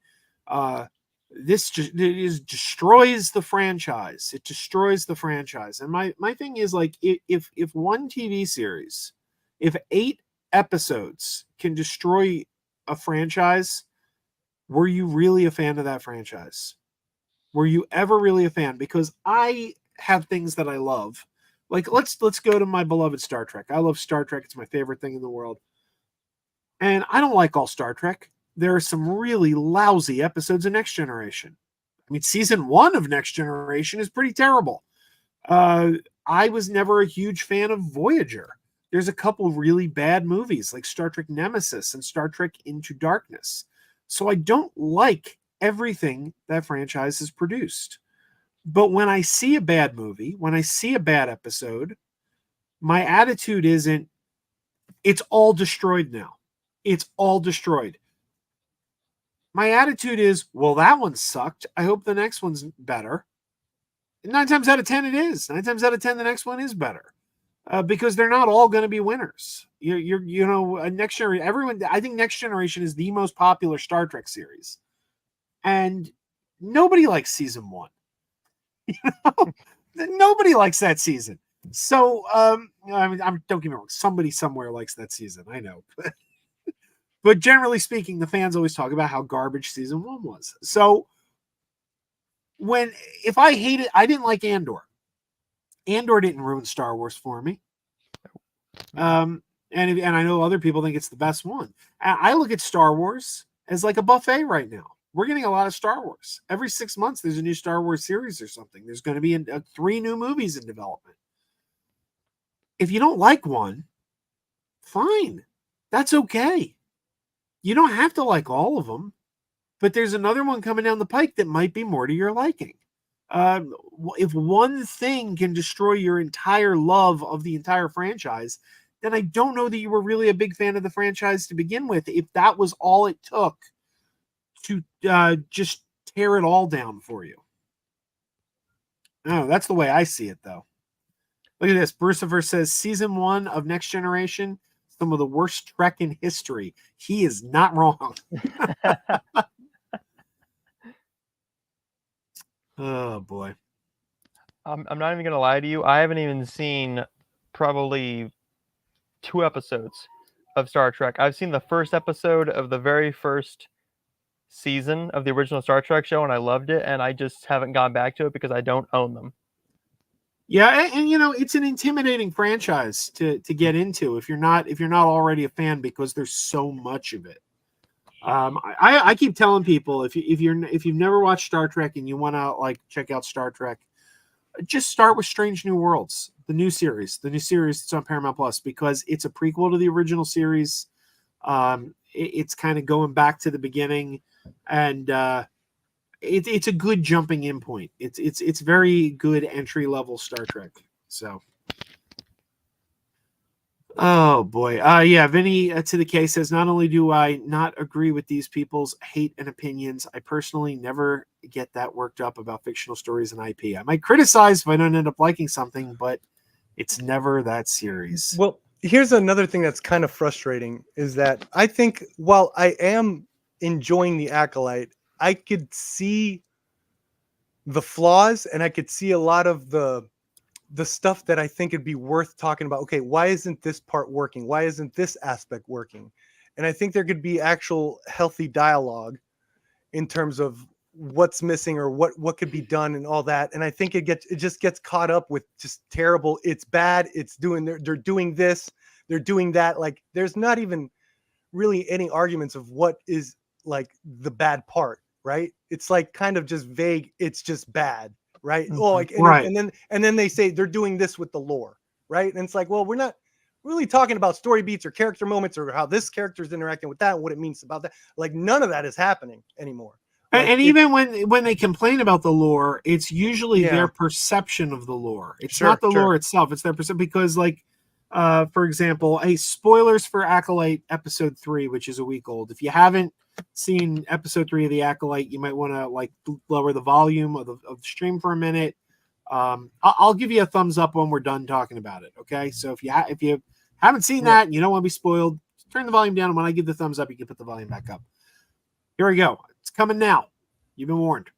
this destroys the franchise. It destroys the franchise. And my thing is like, if one TV series, if 8 episodes can destroy a franchise, were you really a fan of that franchise? Were you ever really a fan? Because I have things that I love. Like let's go to my beloved Star Trek. I love Star Trek. It's my favorite thing in the world. And I don't like all Star Trek. There are some really lousy episodes of Next Generation. I mean, season 1 of Next Generation is pretty terrible. I was never a huge fan of Voyager. There's a couple really bad movies like Star Trek Nemesis and Star Trek Into Darkness. So I don't like everything that franchise has produced. But when I see a bad movie, when I see a bad episode, my attitude isn't, it's all destroyed now. It's all destroyed. My attitude is, well, that one sucked. I hope the next one's better. 9 times out of 10, it is. 9 times out of 10, the next one is better. Because they're not all going to be winners. Next Generation, I think Next Generation is the most popular Star Trek series. And nobody likes season 1. Nobody likes that season. So, don't get me wrong. Somebody somewhere likes that season. I know. But generally speaking, the fans always talk about how garbage season 1 was. So, if I hate it, I didn't like Andor. Andor didn't ruin Star Wars for me. And I know other people think it's the best one. I look at Star Wars as like a buffet right now. We're getting a lot of Star Wars. Every 6 months, there's a new Star Wars series or something. There's going to be 3 new movies in development. If you don't like one, fine. That's okay. You don't have to like all of them. But there's another one coming down the pike that might be more to your liking. If one thing can destroy your entire love of the entire franchise, then I don't know that you were really a big fan of the franchise to begin with, if that was all it took to just tear it all down for you. No, that's the way I see it, though. Look at this. Brucifer says, season 1 of Next Generation, some of the worst Trek in history. He is not wrong. Oh, boy. I'm not even gonna lie to you. I haven't even seen probably 2 episodes of Star Trek. I've seen the first episode of the very first season of the original Star Trek show, and I loved it. And I just haven't gone back to it because I don't own them. Yeah, and you know, it's an intimidating franchise to get into if you're not already a fan, because there's so much of it. I keep telling people, if you've never watched Star Trek and you want to like check out Star Trek, just start with Strange New Worlds, the new series that's on Paramount Plus, because it's a prequel to the original series. It's kind of going back to the beginning, and it's a good jumping in point. It's very good entry level Star Trek. So, oh boy, yeah. Vinny to the K says, not only do I not agree with these people's hate and opinions, I personally never get that worked up about fictional stories and IP. I might criticize if I don't end up liking something, but it's never that serious. Well, here's another thing that's kind of frustrating is that I think while I am enjoying The Acolyte, I could see the flaws and I could see a lot of the stuff that I think it'd be worth talking about. Okay, why isn't this part working? Why isn't this aspect working? And I think there could be actual healthy dialogue in terms of what's missing or what could be done and all that. And I think it just gets caught up with just terrible. It's bad. It's doing they're doing this, they're doing that. Like there's not even really any arguments of what is like the bad part, right? It's like kind of just vague. It's just bad, right? Oh, like Right. and then they say they're doing this with the lore, right? And it's like, well, we're not really talking about story beats or character moments or how this character is interacting with that and what it means about that. Like none of that is happening anymore. Like, and even when they complain about the lore, it's usually Yeah. their perception of the lore. It's Sure, not the sure. lore itself. It's their perception. Because, like, for example, spoilers for Acolyte episode 3, which is a week old. If you haven't seen episode 3 of the Acolyte, you might want to like lower the volume of the stream for a minute. I'll give you a thumbs up when we're done talking about it. Okay, so if you haven't seen that and you don't want to be spoiled, turn the volume down. And when I give the thumbs up, you can put the volume back up. Here we go. It's coming now. You've been warned.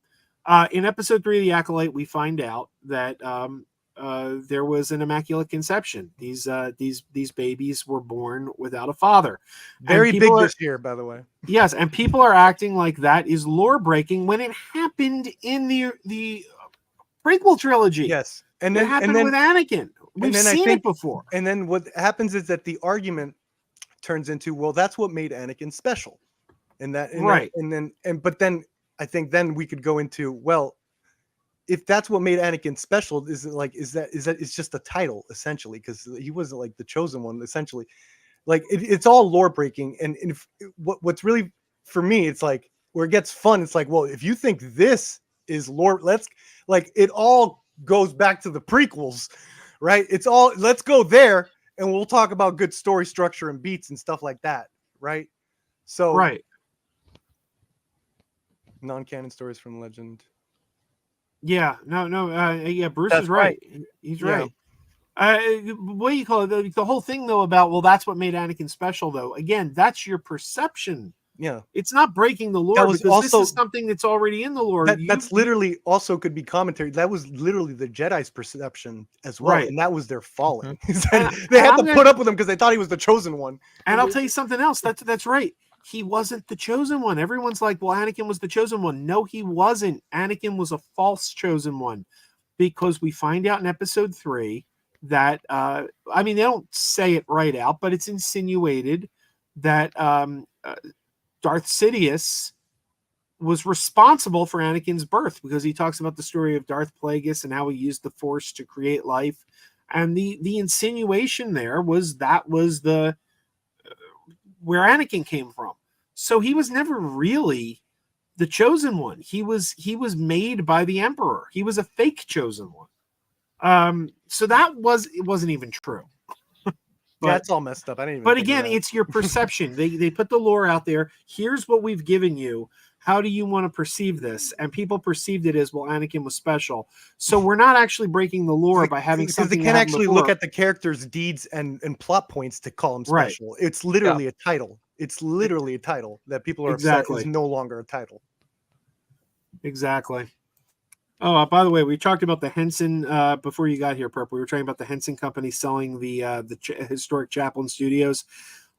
In episode 3 of the Acolyte, we find out that there was an immaculate conception. These babies were born without a father. Very big this year, by the way. Yes, and people are acting like that is lore breaking when it happened in the prequel trilogy. Yes, and then it happened with Anakin. We've seen it before. And then what happens is that the argument turns into, well, that's what made Anakin special. But then I think then we could go into, well, if that's what made Anakin special, is that it's just a title essentially, because he wasn't like the chosen one essentially. Like it's all lore breaking, and what's really for me, it's like where it gets fun. It's like, well, if you think this is lore, it all goes back to the prequels, right? It's all, let's go there, and we'll talk about good story structure and beats and stuff like that, right? So right. Non-canon stories from legend. Yeah, yeah, Bruce That's is right. He's right. What do you call it? The whole thing, though, about, well, that's what made Anakin special, though. Again, that's your perception. Yeah. It's not breaking the lore, because this is something that's already in the lore. That's literally also could be commentary. That was literally the Jedi's perception as well. Right. And that was their falling. Mm-hmm. They had to put up with him because they thought he was the chosen one. And I'll tell you something else. That's right. He wasn't the chosen one. Everyone's like, well, Anakin was the chosen one. No, he wasn't. Anakin was a false chosen one, because we find out in episode 3 that, I mean, they don't say it right out, but it's insinuated that Darth Sidious was responsible for Anakin's birth, because he talks about the story of Darth Plagueis and how he used the Force to create life. And the insinuation there was that was the where Anakin came from. So he was never really the chosen one. He was made by the Emperor. He was a fake chosen one. So it wasn't even true. That's all messed up. I didn't even. But again, it's your perception. They put the lore out there. Here's what we've given you. How do you want to perceive this? And people perceived it as, well, Anakin was special. So we're not actually breaking the lore by having something. Because they can't actually look at the character's deeds and plot points to call him special. Right. It's literally a title. It's literally a title that people are upset is no longer a title. Exactly. Oh, by the way, we talked about the Henson before you got here, Perp. We were talking about the Henson Company selling the historic Chaplin Studios.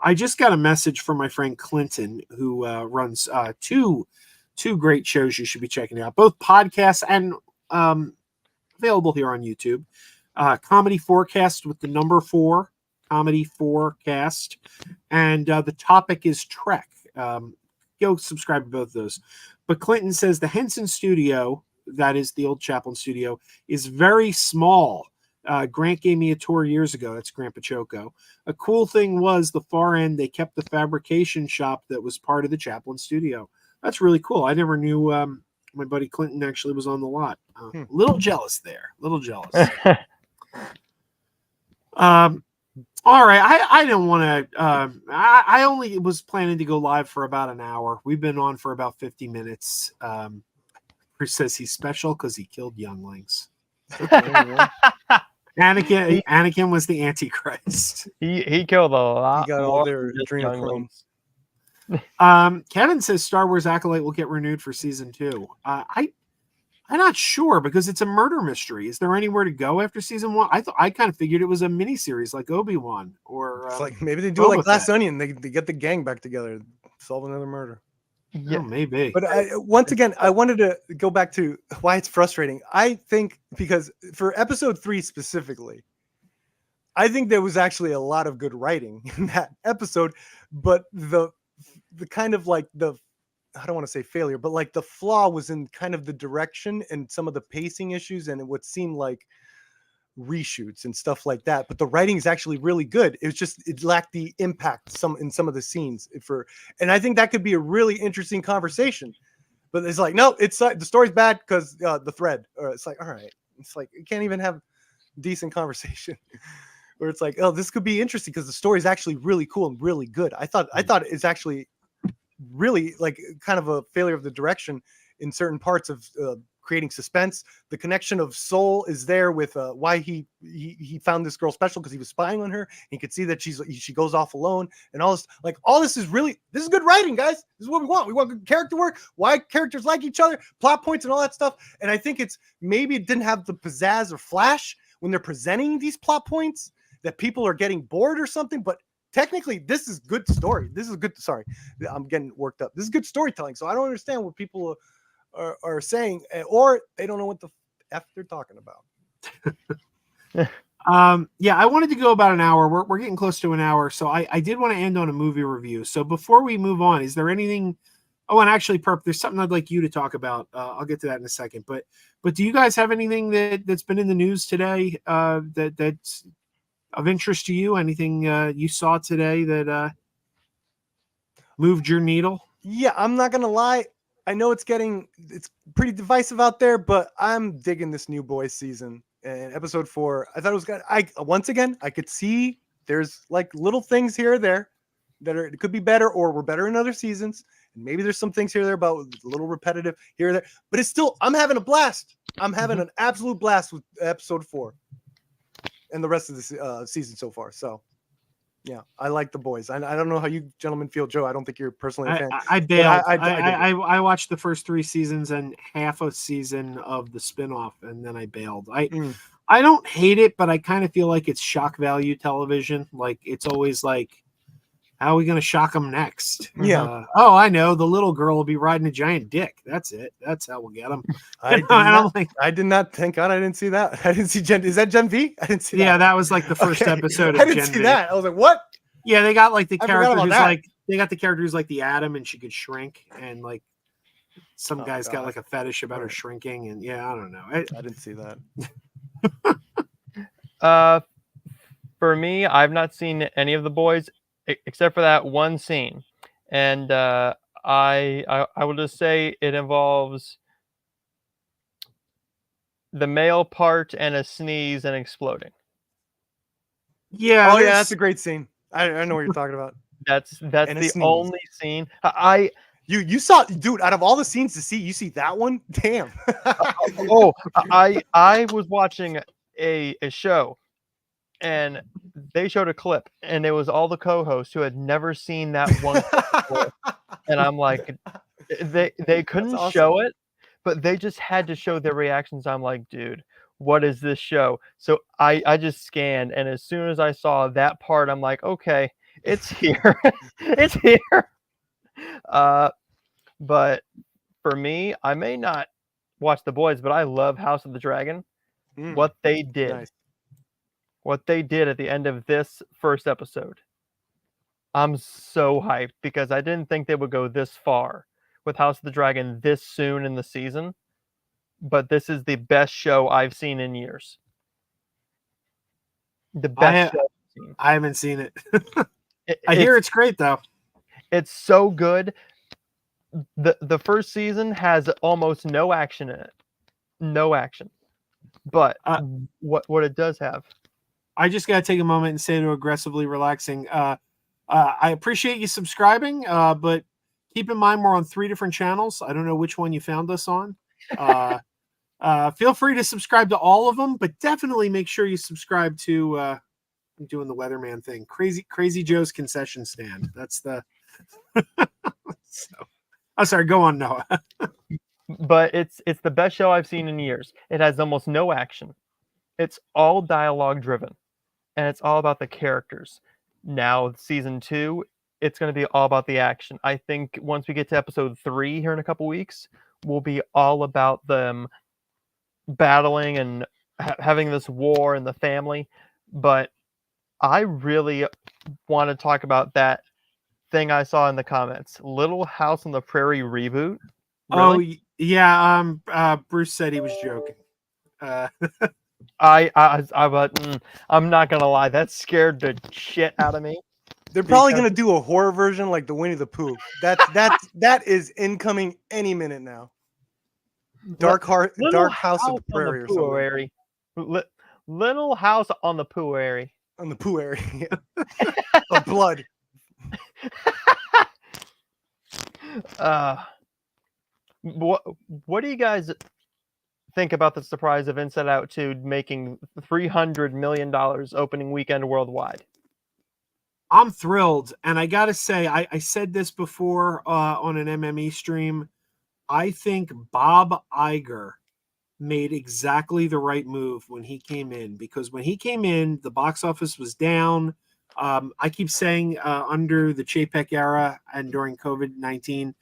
I just got a message from my friend Clinton, who runs two great shows you should be checking out, both podcasts and available here on YouTube. Comedy Forecast with the number 4, Comedy Forecast, and the topic is Trek. Go subscribe to both of those. But Clinton says the Henson Studio, that is the old Chaplin Studio, is very small. Grant gave me a tour years ago. That's Grant Pachoco. A cool thing was the far end, they kept the fabrication shop that was part of the Chaplin Studio. That's really cool. I never knew my buddy Clinton actually was on the lot. A little jealous there. A little jealous. All right. I didn't want to. I only was planning to go live for about an hour. We've been on for about 50 minutes. Chris says he's special because he killed younglings. Anakin was the Antichrist. He killed a lot. He got all their adrenochrome. Kevin says Star Wars Acolyte will get renewed for season 2. I'm not sure because it's a murder mystery. Is there anywhere to go after season 1? I kind of figured it was a miniseries like Obi-Wan or it's like maybe they do it like Glass Onion. They get the gang back together, solve another murder. Yeah, maybe. But once again, I wanted to go back to why it's frustrating. I think because for episode 3 specifically, I think there was actually a lot of good writing in that episode, but the kind of like I don't want to say failure, but like the flaw was in kind of the direction and some of the pacing issues and what seemed like reshoots and stuff like that. But the writing is actually really good. It was just, it lacked the impact in some of the scenes and I think that could be a really interesting conversation, but it's like, no, it's the story's bad because the thread, or it's like, all right, it's like, you can't even have decent conversation where it's like, oh, this could be interesting because the story is actually really cool and really good. I thought it's actually really like kind of a failure of the direction in certain parts of creating suspense. The connection of Soul is there with why he found this girl special because he was spying on her. He could see that she goes off alone and all this. Like all this is good writing, guys. This is what we want. We want good character work. Why characters like each other, plot points, and all that stuff. And I think maybe it didn't have the pizzazz or flash when they're presenting these plot points that people are getting bored or something. But technically, this is good story. This is good. Sorry, I'm getting worked up. This is good storytelling. So I don't understand what people are saying, or they don't know what the F they're talking about. Yeah, I wanted to go about an hour. We're getting close to an hour. So I did want to end on a movie review. So before we move on, is there anything? Oh, and actually, Perp, there's something I'd like you to talk about. I'll get to that in a second. But do you guys have anything that's been in the news today that's of interest to you? Anything you saw today that moved your needle? Yeah, I'm not gonna lie. I know it's pretty divisive out there, but I'm digging this New Boys season. And episode 4, I thought it was good. Once again, I could see there's like little things here or there it could be better or were better in other seasons. And maybe there's some things here or there about a little repetitive here or there, but it's still, I'm having a blast. I'm having an absolute blast with episode 4 and the rest of the season so far. So yeah, I like The Boys. I don't know how you gentlemen feel, Joe. I don't think you're personally a fan. I bailed. I watched the first 3 seasons and half a season of the spinoff, and then I bailed. I don't hate it, but I kind of feel like it's shock value television. Like it's always like, how are we going to shock them next? Yeah. I know. The little girl will be riding a giant dick. That's it. That's how we'll get them. I did not. Thank God I didn't see that. I didn't see Gen. Is that Gen V? I didn't see that. Yeah, that was like the first episode of I didn't Gen see V. that. I was like, what? Yeah, they got like the character who's that. like, they got the character who's like the Atom and she could shrink, and like some guy's got like a fetish about her shrinking, and yeah, I don't know. I didn't see that. For me, I've not seen any of The Boys except for that one scene, and I will just say it involves the male part and a sneeze and exploding. Yeah. Oh yeah, that's a great scene. I know what you're talking about. That's the only scene you saw, dude. Out of all the scenes to see, you see that one. Damn. I was watching a show, and they showed a clip, and it was all the co-hosts who had never seen that one clip before. And I'm like, they couldn't show it but they just had to show their reactions. I'm like, dude, what is this show? So I just scanned, and as soon as I saw that part, I'm like, okay, it's here. It's here. But for me, I may not watch The Boys, but I love House of the Dragon. Mm, What they did. nice. What they did at the end of this first episode. I'm so hyped because I didn't think they would go this far with House of the Dragon this soon in the season. But this is the best show I've seen in years. The best show I've seen. I haven't seen it. I hear it's great though. It's so good. The first season has almost no action in it. No action. But what it does have. I just got to take a moment and say to Aggressively Relaxing, I appreciate you subscribing, but keep in mind we're on 3 different channels. I don't know which one you found us on. Feel free to subscribe to all of them, but definitely make sure you subscribe to I'm doing the weatherman thing. Crazy Joe's concession stand. That's the I'm sorry, go on, Noah. But it's the best show I've seen in years. It has almost no action. It's all dialogue driven, and it's all about the characters. Now, season 2, it's going to be all about the action. I think once we get to episode 3 here in a couple weeks, will be all about them battling and having this war in the family. But I really want to talk about that thing I saw in the comments. Little House on the Prairie reboot. Really? Oh yeah, Bruce said he was joking. I'm not gonna lie, that scared the shit out of me. They're probably gonna do a horror version like the Winnie the Pooh. That is incoming any minute now. Dark House of the Prairie or something. Little House on the Prairie. On the Pooh area. Of blood. What do you guys think about the surprise of Inside Out 2 making $300 million opening weekend worldwide? I'm thrilled, and I gotta say, I said this before on an MME stream. I think Bob Iger made exactly the right move when he came in, because when he came in, the box office was down. I keep saying under the Chapek era and during COVID-19,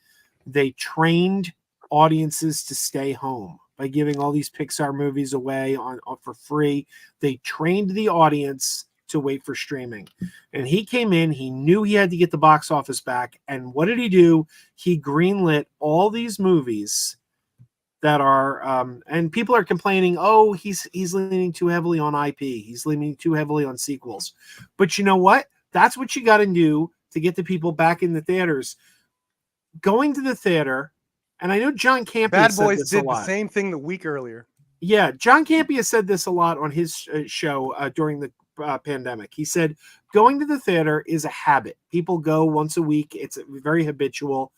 they trained audiences to stay home by giving all these Pixar movies away for free. They trained the audience to wait for streaming. And he came in, he knew he had to get the box office back. And what did he do? He greenlit all these movies that are and people are complaining, oh, he's leaning too heavily on IP. He's leaning too heavily on sequels. But you know what? That's what you got to do to get the people back in the theaters. Going to the theater, and I know John Campea Bad said Boys this did a lot. the same thing the week earlier. Yeah, John Campea said this a lot on his show during the pandemic. He said going to the theater is a habit. People go once a week. It's very habitual.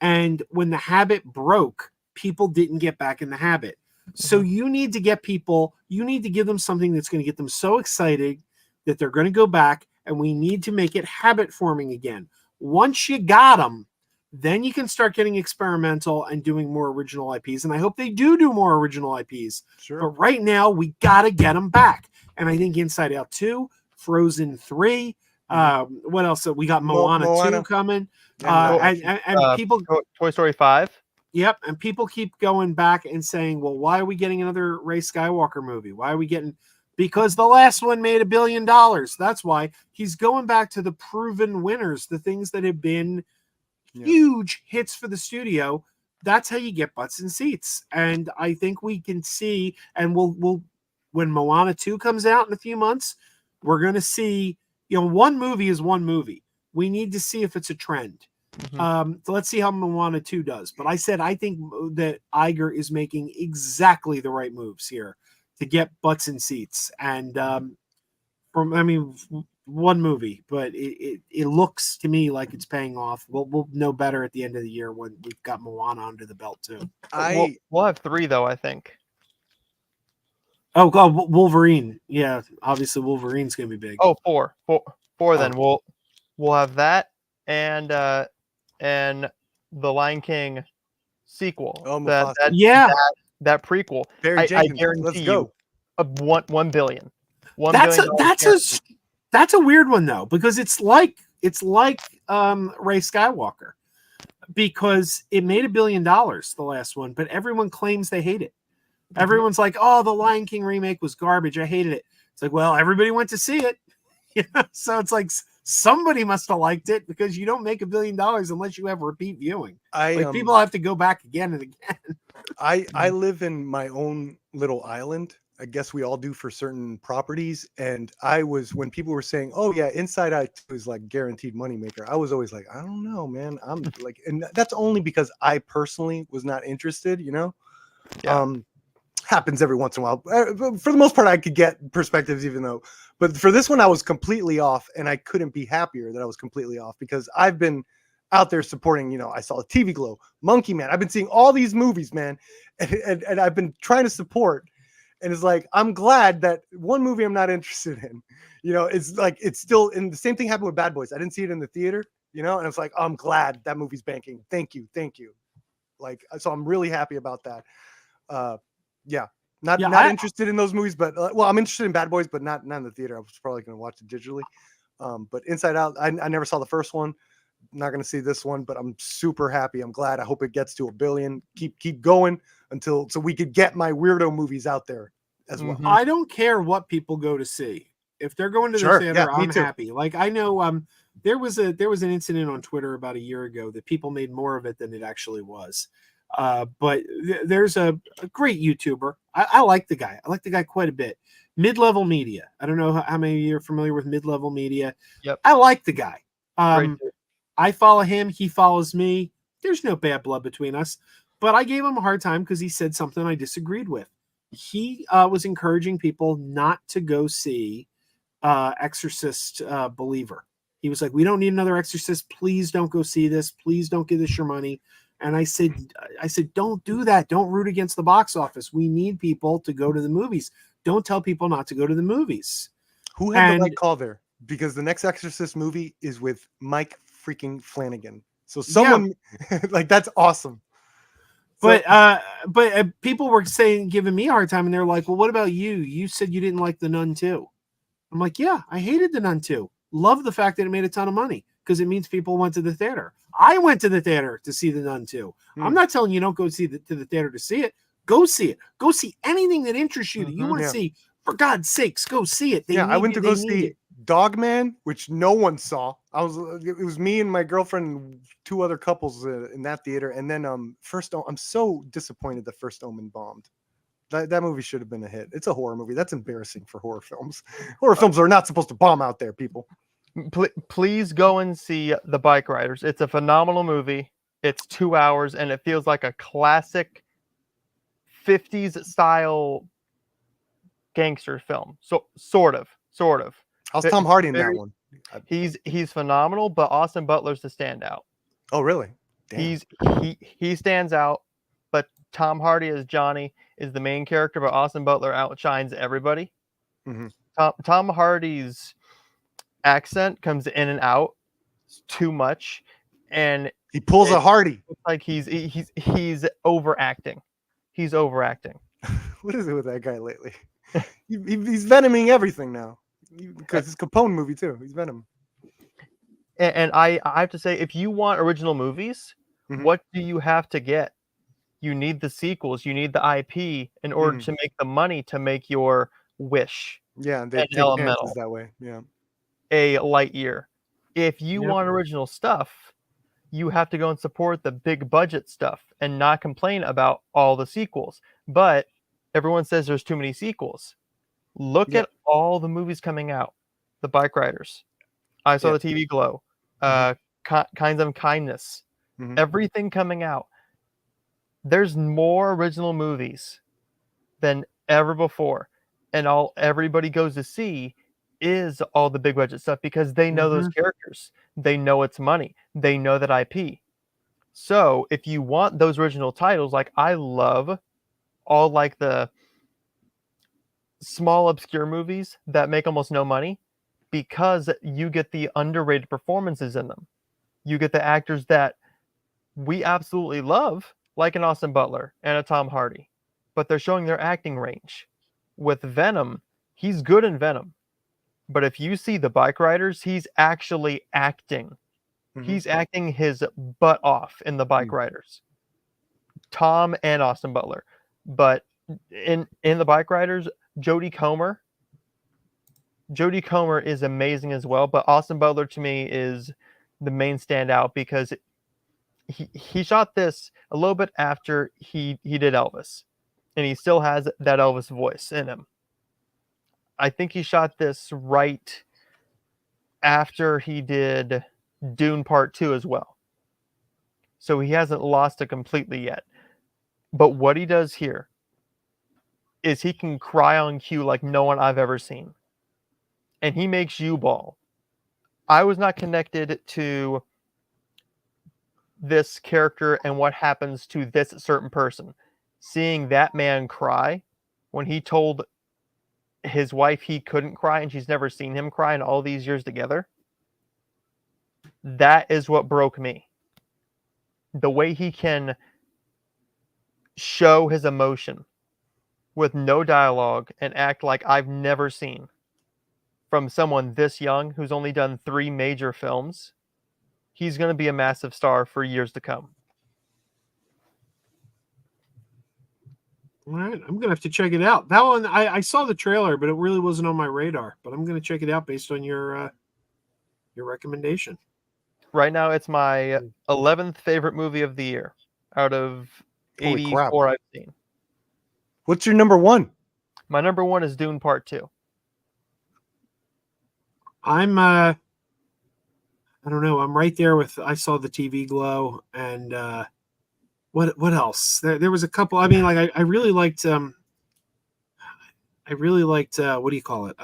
And when the habit broke, people didn't get back in the habit. So you need to get people, you need to give them something that's going to get them so excited that they're going to go back, and we need to make it habit forming again. Once you got them, then you can start getting experimental and doing more original IPs. And I hope they do more original IPs. Sure. But right now, we got to get them back. And I think Inside Out 2, Frozen 3, what else? We got Moana 2 coming. And people... Toy Story 5. Yep. And people keep going back and saying, well, why are we getting another Rey Skywalker movie? Why are we getting... Because the last one made $1 billion. That's why he's going back to the proven winners, the things that have been huge hits for the studio. That's how you get butts in seats. And I think we can see, and we'll when Moana 2 comes out in a few months, we're going to see, one movie is one movie. We need to see if it's a trend. So let's see how Moana 2 does. But I think that Iger is making exactly the right moves here to get butts in seats. And one movie, but it looks to me like it's paying off. We'll know better at the end of the year when we've got Moana under the belt too. We'll have 3 though, I think. Oh God, Wolverine. Yeah, obviously Wolverine's gonna be big. Oh, 4. Then we'll have that and The Lion King sequel, Oh, that Mufasa. that, Yeah, that prequel, Barry I Jenkins. guarantee Let's you go. a $1 billion. that's a guaranteed. that's a weird one though, because it's like Ray Skywalker, because it made $1 billion the last one, but everyone claims they hate it. Everyone's like, "Oh, the Lion King remake was garbage. I hated it." It's like, well, everybody went to see it, so it's like somebody must have liked it, because you don't make $1 billion unless you have repeat viewing. Like people have to go back again and again. I live in my own little island. I guess we all do for certain properties. And when people were saying, "Oh yeah, Inside Out 2 is like guaranteed moneymaker," I was always like, I don't know, man. I'm like, and that's only because I personally was not interested, you know? Yeah. Happens every once in a while. For the most part, I could get perspectives, but for this one, I was completely off, and I couldn't be happier that I was completely off, because I've been out there supporting, I saw TV Glow, Monkey Man. I've been seeing all these movies, man, and I've been trying to support. And it's like, I'm glad that one movie I'm not interested in, it's like, it's still, and the same thing happened with Bad Boys. I didn't see it in the theater, and it's like, I'm glad that movie's banking. Thank you. Like, so I'm really happy about that. Yeah, not interested in those movies, but well, I'm interested in Bad Boys, but not in the theater. I was probably going to watch it digitally. But Inside Out, I never saw the first one. Not going to see this one, but I'm super happy. I'm glad. I hope it gets to $1 billion. Keep going so we could get my weirdo movies out there as well. I don't care what people go to see. If they're going to the theater, I'm happy. Like, I know there was an incident on Twitter about a year ago that people made more of it than it actually was. But there's a great YouTuber. I like the guy. I like the guy quite a bit. Mid-Level Media. I don't know how many of you are familiar with Mid-Level Media. Yep. I like the guy. Great. I follow him. He follows me. There's no bad blood between us. But I gave him a hard time because he said something I disagreed with. He was encouraging people not to go see Exorcist Believer. He was like, "We don't need another Exorcist. Please don't go see this. Please don't give us your money." And I said, "Don't do that. Don't root against the box office. We need people to go to the movies. Don't tell people not to go to the movies." Who had the right call there? Because the next Exorcist movie is with Mike freaking Flanagan. So someone like, that's awesome. But people were giving me a hard time, and they're like, "Well, what about you? You said you didn't like The Nun 2." I'm like, "Yeah, I hated The Nun 2. Love the fact that it made a ton of money, because it means people went to the theater. I went to the theater to see The Nun 2. I'm not telling you don't go to the theater to see it. Go see it. Go see anything that interests you that you want to see. For God's sakes, go see it." I went to go see Dogman, which no one saw. It was me and my girlfriend and two other couples in that theater. And then I'm so disappointed that First Omen bombed. That movie should have been a hit. It's a horror movie. That's embarrassing for horror films. Horror films are not supposed to bomb out there, people. Please go and see The Bike Riders. It's a phenomenal movie. It's 2 hours, and it feels like a classic 50s style gangster film. So sort of. How's Tom Hardy in that one? He's phenomenal, but Austin Butler's the standout. Oh, really? Damn. He stands out, but Tom Hardy as Johnny is the main character, but Austin Butler outshines everybody. Mm-hmm. Tom Hardy's accent comes in and out too much, and he pulls a Hardy. It's like he's overacting. He's overacting. What is it with that guy lately? He's venoming everything now, because it's Capone movie too. He's Venom. And I have to say, if you want original movies, what do you have to get? You need the sequels. You need the IP in order to make the money to make your Wish. Yeah, and they take chances that way. Yeah. A Lightyear. If you want original stuff, you have to go and support the big budget stuff and not complain about all the sequels. But everyone says there's too many sequels. Look at all the movies coming out. The Bike Riders. I Saw the TV Glow. Kinds of Kindness. Everything coming out. There's more original movies than ever before. And all everybody goes to see is all the big budget stuff, because they know those characters. They know it's money. They know that IP. So if you want those original titles, like I love all like the small obscure movies that make almost no money, because you get the underrated performances in them. You get the actors that we absolutely love, like an Austin Butler and a Tom Hardy, but they're showing their acting range. With Venom, he's good in Venom, but if you see the Bike Riders, he's actually acting. Mhm. He's acting his butt off in the Bike Riders. Tom and Austin Butler, but in the Bike Riders, Jodie Comer is amazing as well. But Austin Butler to me is the main standout because he shot this a little bit after he did Elvis, and he still has that Elvis voice in him. I think he shot this right after he did Dune Part 2 as well. So he hasn't lost it completely yet. But what he does here is he can cry on cue like no one I've ever seen. And he makes you bawl. I was not connected to this character and what happens to this certain person. Seeing that man cry when he told his wife he couldn't cry and she's never seen him cry in all these years together, that is what broke me. The way he can show his emotion with no dialogue and act like I've never seen from someone this young who's only done 3 major films. He's going to be a massive star for years to come. All right, I'm gonna have to check it out. That one, I saw the trailer, but it really wasn't on my radar. But I'm gonna check it out based on your recommendation. Right now, it's my 11th favorite movie of the year out of Holy crap. 84 I've seen. What's your number one? My number one is Dune Part 2. I'm I don't know. I'm right there with I saw the TV Glow and what else? There was a couple. I mean, like I really liked what do you call it?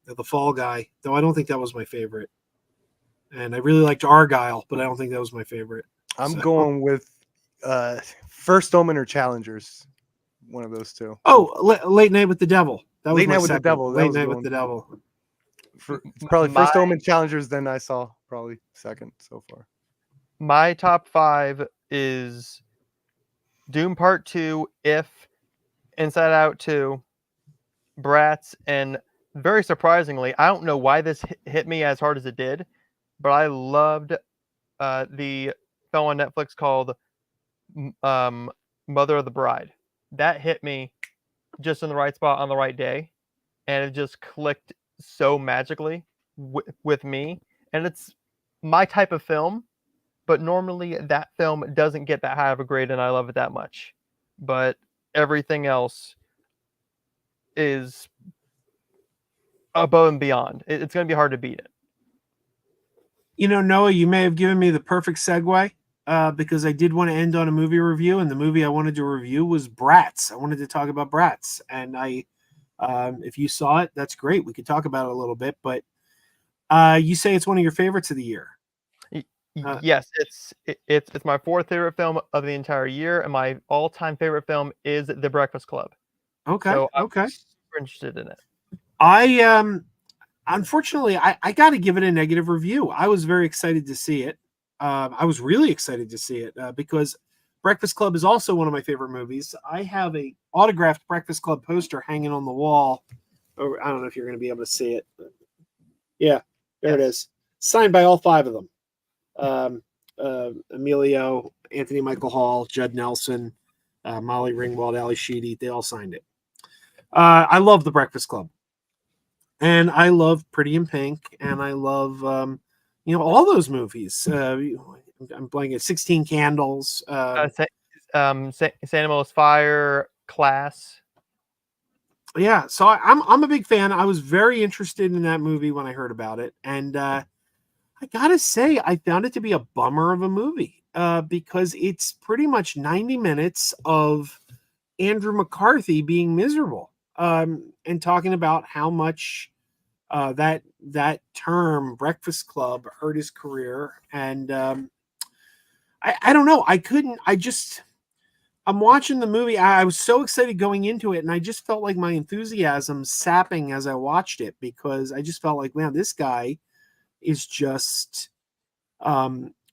The Fall Guy, though I don't think that was my favorite. And I really liked Argyle, but I don't think that was my favorite. I'm going with First Omen or Challengers. One of those two. Oh, Late Night with the Devil. That was Late my Night with the second. Devil. That Late was Night the with one. the Devil. It's probably First My- Omen, Challengers, then I saw probably second so far. My top 5 is Doom Part 2, If, Inside Out 2, Bratz, and very surprisingly, I don't know why this hit me as hard as it did, but I loved the film on Netflix called Mother of the Bride. That hit me just in the right spot on the right day, and it just clicked so magically with me. And it's my type of film, but normally that film doesn't get that high of a grade, and I love it that much. But everything else is above and beyond. It's going to be hard to beat it. You know, Noah, you may have given me the perfect segue because I did want to end on a movie review, and the movie I wanted to review was Bratz. I wanted to talk about Bratz, and if you saw it, that's great. We could talk about it a little bit, but you say it's one of your favorites of the year. Yes, it's my 4th favorite film of the entire year, and my all-time favorite film is The Breakfast Club. Okay, So I'm okay. super interested in it. Unfortunately, I got to give it a negative review. I was very excited to see it. I was really excited to see it because Breakfast Club is also one of my favorite movies. I have a autographed Breakfast Club poster hanging on the wall. Oh, I don't know if you're going to be able to see it. Yeah, there it is. Signed by all 5 of them. Emilio, Anthony Michael Hall, Judd Nelson, Molly Ringwald, Ali Sheedy, they all signed it. I love The Breakfast Club. And I love Pretty in Pink, and I love, all those movies. I'm blanking. 16 Candles. San Animal's Fire, Class. Yeah, so I'm a big fan. I was very interested in that movie when I heard about it, and I gotta say, I found it to be a bummer of a movie because it's pretty much 90 minutes of Andrew McCarthy being miserable and talking about how much that term Breakfast Club hurt his career. And I don't know. I'm watching the movie. I was so excited going into it, and I just felt like my enthusiasm sapping as I watched it because I just felt like, man, this guy is just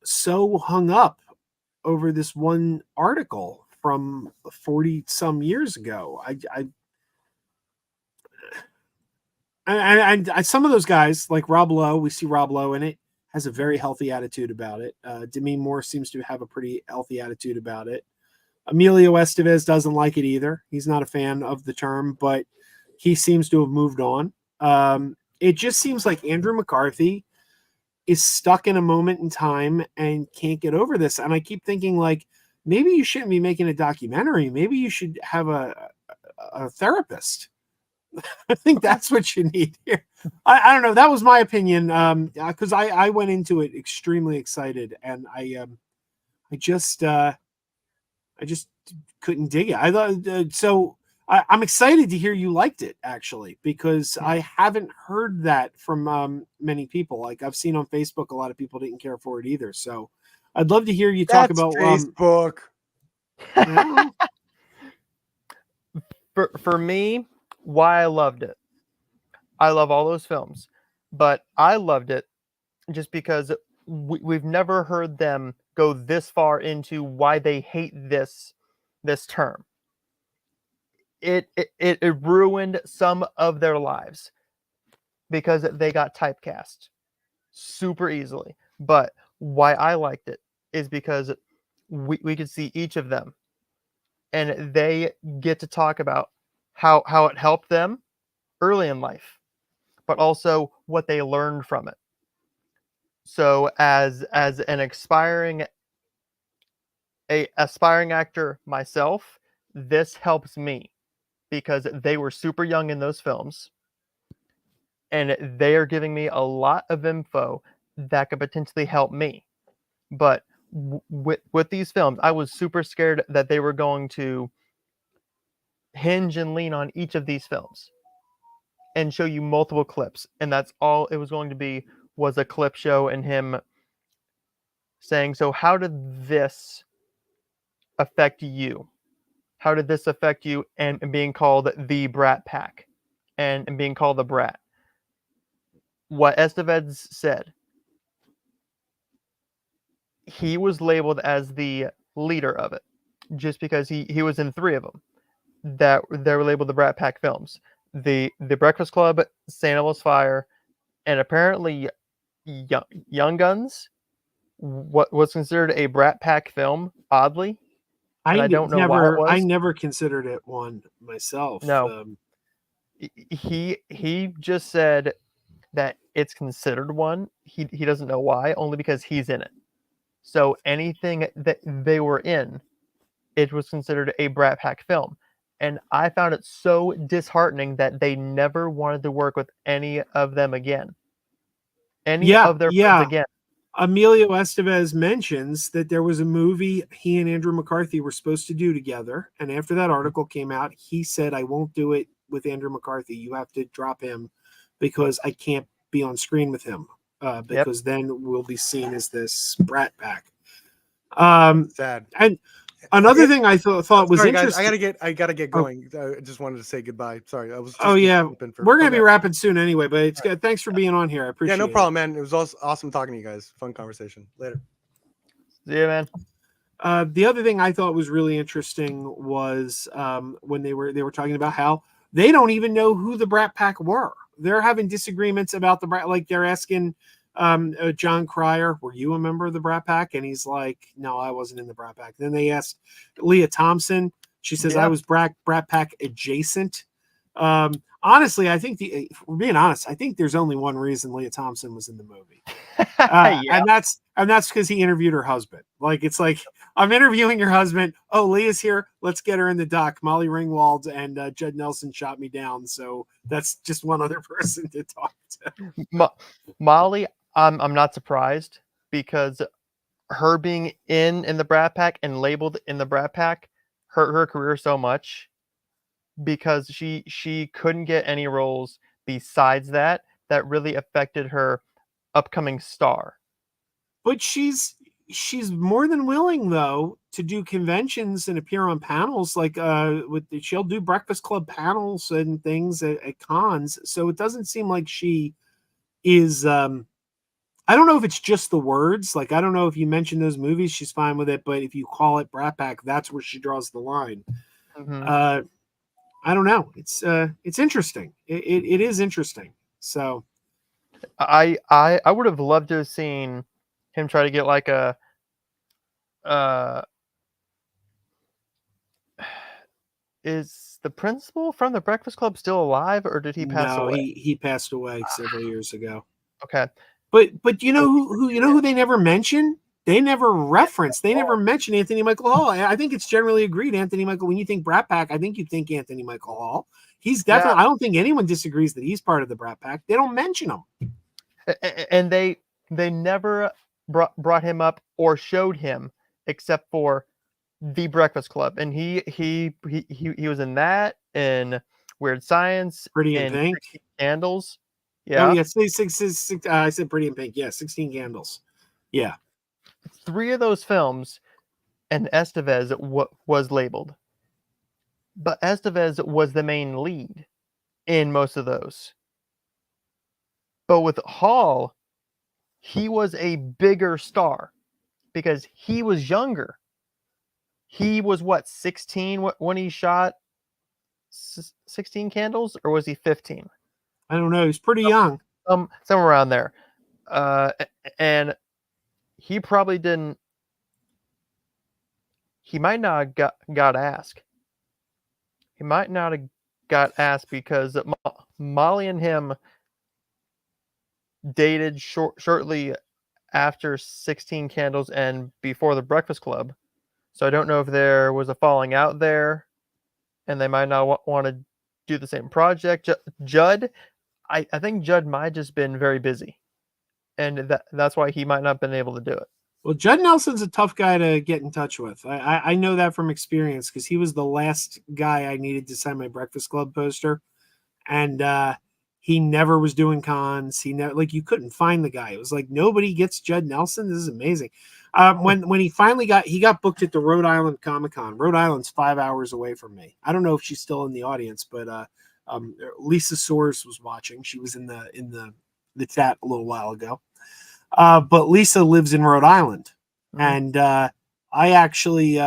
so hung up over this one article from 40 some years ago. I some of those guys like Rob Lowe, we see Rob Lowe in it, has a very healthy attitude about it. Demi Moore seems to have a pretty healthy attitude about it. Emilio Estevez doesn't like it either. He's not a fan of the term, but he seems to have moved on. It just seems like Andrew McCarthy is stuck in a moment in time and can't get over this. And I keep thinking, like, maybe you shouldn't be making a documentary. Maybe you should have a therapist. I think that's what you need here. I don't know. That was my opinion. Because I went into it extremely excited, and I just couldn't dig it. I thought so. I'm excited to hear you liked it, actually, because I haven't heard that from many people. Like, I've seen on Facebook, a lot of people didn't care for it either. So I'd love to hear you talk about Facebook. For me, why I loved it. I love all those films, but I loved it just because we've never heard them go this far into why they hate this term. It ruined some of their lives because they got typecast super easily. But why I liked it is because we could see each of them, and they get to talk about how it helped them early in life, but also what they learned from it. So as an aspiring actor myself, this helps me because they were super young in those films, and they are giving me a lot of info that could potentially help me. But with these films, I was super scared that they were going to hinge and lean on each of these films and show you multiple clips, and that's all it was going to be, was a clip show and him saying, so how did this affect you? How did this affect you? And being called the Brat Pack and being called the Brat. What Estevez said, he was labeled as the leader of it just because he was in 3 of them that they were labeled the Brat Pack films. The Breakfast Club, St. Elmo's Fire, and apparently Young Guns, what was considered a Brat Pack film, oddly. I don't know why it was. I never considered it one myself. No. He just said that it's considered one. He doesn't know why, only because he's in it. So anything that they were in, it was considered a Brat Pack film. And I found it so disheartening that they never wanted to work with any of them again. Any of their friends again. Emilio Estevez mentions that there was a movie he and Andrew McCarthy were supposed to do together. And after that article came out, he said, I won't do it with Andrew McCarthy. You have to drop him because I can't be on screen with him because then we'll be seen as this Brat Pack. Sad. And another thing I thought was interesting. Guys, I gotta get going. I just wanted to say goodbye. Sorry, I was. Just We're gonna be wrapping soon anyway. But it's good. Thanks for being on here. I appreciate it. Yeah, no problem, man. It was awesome talking to you guys. Fun conversation. Later. See you, man. The other thing I thought was really interesting was when they were talking about how they don't even know who the Brat Pack were. They're having disagreements about the Brat. Like they're asking John Cryer, were you a member of the Brat Pack? And he's like, no, I wasn't in the Brat Pack. Then they asked Leah Thompson. She says, I was Brat Pack adjacent. Honestly, I think for being honest, I think there's only one reason Leah Thompson was in the movie. And that's because he interviewed her husband. Like, it's like, I'm interviewing your husband. Oh, Leah's here. Let's get her in the dock. Molly Ringwald and Judd Nelson shot me down. So that's just one other person to talk to. Molly, I'm not surprised because her being in the Brat Pack and labeled in the Brat Pack hurt her career so much because she couldn't get any roles besides that really affected her upcoming star. But she's more than willing though to do conventions and appear on panels like she'll do Breakfast Club panels and things at cons. So it doesn't seem like she is I don't know if it's just the words. Like, I don't know if you mention those movies, she's fine with it. But if you call it Brat Pack, that's where she draws the line. Mhm. I don't know. It's interesting. It is interesting. So I would have loved to have seen him try to get like a is the principal from the Breakfast Club still alive, or did he pass no, away? he passed away several years ago. Okay. But you know who they never mention? They never reference. They never mention Anthony Michael Hall. I think it's generally agreed. Anthony Michael. When you think Brat Pack, I think you think Anthony Michael Hall. He's definitely. Yeah. I don't think anyone disagrees that he's part of the Brat Pack. They don't mention him. And they never brought him up or showed him except for the Breakfast Club, and he was in that, in Weird Science, Pretty in in Pink. 16 Candles. Yeah. Oh yeah, six, I said Pretty in Pink. Yeah, 16 Candles. Yeah. 3 of those films, and Estevez was labeled, but Estevez was the main lead in most of those. But with Hall, he was a bigger star because he was younger. He was what, 16 when he shot 16 Candles, or was he 15? I don't know. He's pretty young. Somewhere around there. And he probably didn't. He might not have got asked. He might not have got asked because Molly and him dated shortly after 16 Candles and before the Breakfast Club. So I don't know if there was a falling out there, and they might not want to do the same project. Judd, I think Judd might have just been very busy, and that's why he might not have been able to do it. Well, Judd Nelson's a tough guy to get in touch with. I know that from experience because he was the last guy I needed to sign my Breakfast Club poster, and he never was doing cons. He never, like, you couldn't find the guy. It was like nobody gets Judd Nelson. This is amazing. When he finally got booked at the Rhode Island Comic-Con. Rhode Island's 5 hours away from me. I don't know if she's still in the audience, but Lisa Soares was watching. She was in the chat a little while ago. But Lisa lives in Rhode Island, and I actually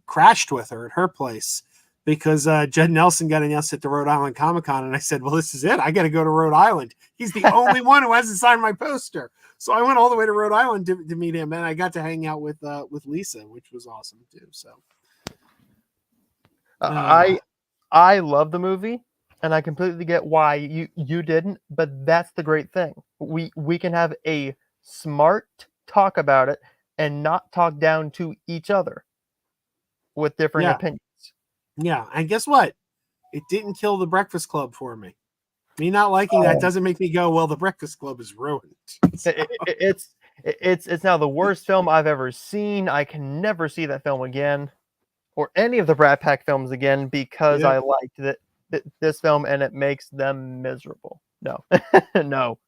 crashed with her at her place because Judd Nelson got announced at the Rhode Island Comic-Con, and I said, well, this is it. I got to go to Rhode Island. He's the only one who hasn't signed my poster. So I went all the way to Rhode Island to meet him, and I got to hang out with Lisa, which was awesome too. So I love the movie, and I completely get why you didn't, but that's the great thing. We can have a smart talk about it and not talk down to each other with different opinions. Yeah, and guess what? It didn't kill the Breakfast Club for me. Me not liking that doesn't make me go, well, the Breakfast Club is ruined. So. It's now the worst film I've ever seen. I can never see that film again, or any of the Brat Pack films again, because I liked this film and it makes them miserable. No, no.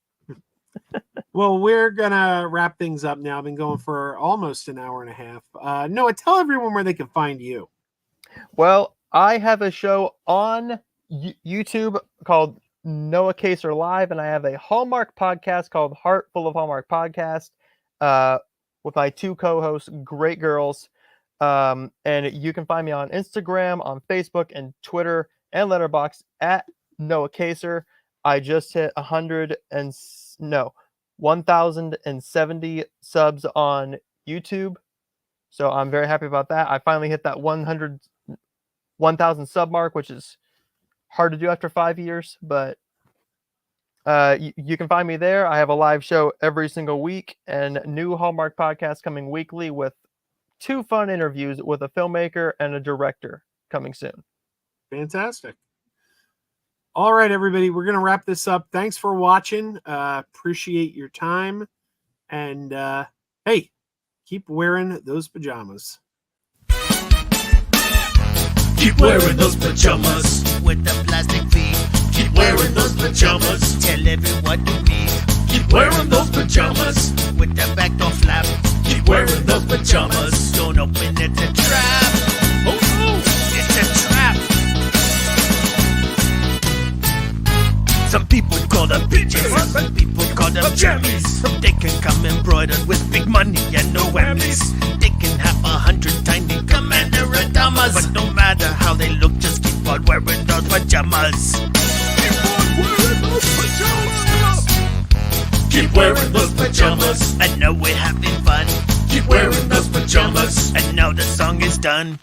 Well, we're gonna wrap things up now. I've been going for almost an hour and a half. Noah, tell everyone where they can find you. Well, I have a show on YouTube called Noah Kaser Live, and I have a Hallmark podcast called Heart Full of Hallmark Podcast with my 2 co-hosts, great girls. And you can find me on Instagram, on Facebook, and Twitter, and Letterboxd at Noah Kaser. I just hit 1,070 subs on YouTube, so I'm very happy about that. I finally hit that 1,000 sub mark, which is hard to do after 5 years, but you can find me there. I have a live show every single week, and new Hallmark podcast coming weekly with 2 fun interviews with a filmmaker and a director coming soon. Fantastic. All right, everybody, we're going to wrap this up. Thanks for watching. Appreciate your time. And hey, keep wearing those pajamas. Keep wearing those pajamas with the plastic feet. Keep wearing those pajamas. Tell everyone you meet Keep wearing those pajamas with the back door flap. Keep wearing those pajamas. Don't open it, it's a trap. Oh no, It's a trap. Some people call them bitches. Some people call them jammies. They can come embroidered with big money and no whammies. They can have 100 tiny commander adamas, but no matter how they look, just keep on wearing those pajamas. Keep wearing those pajamas. I know we're having fun. Keep wearing those pajamas. And now the song is done.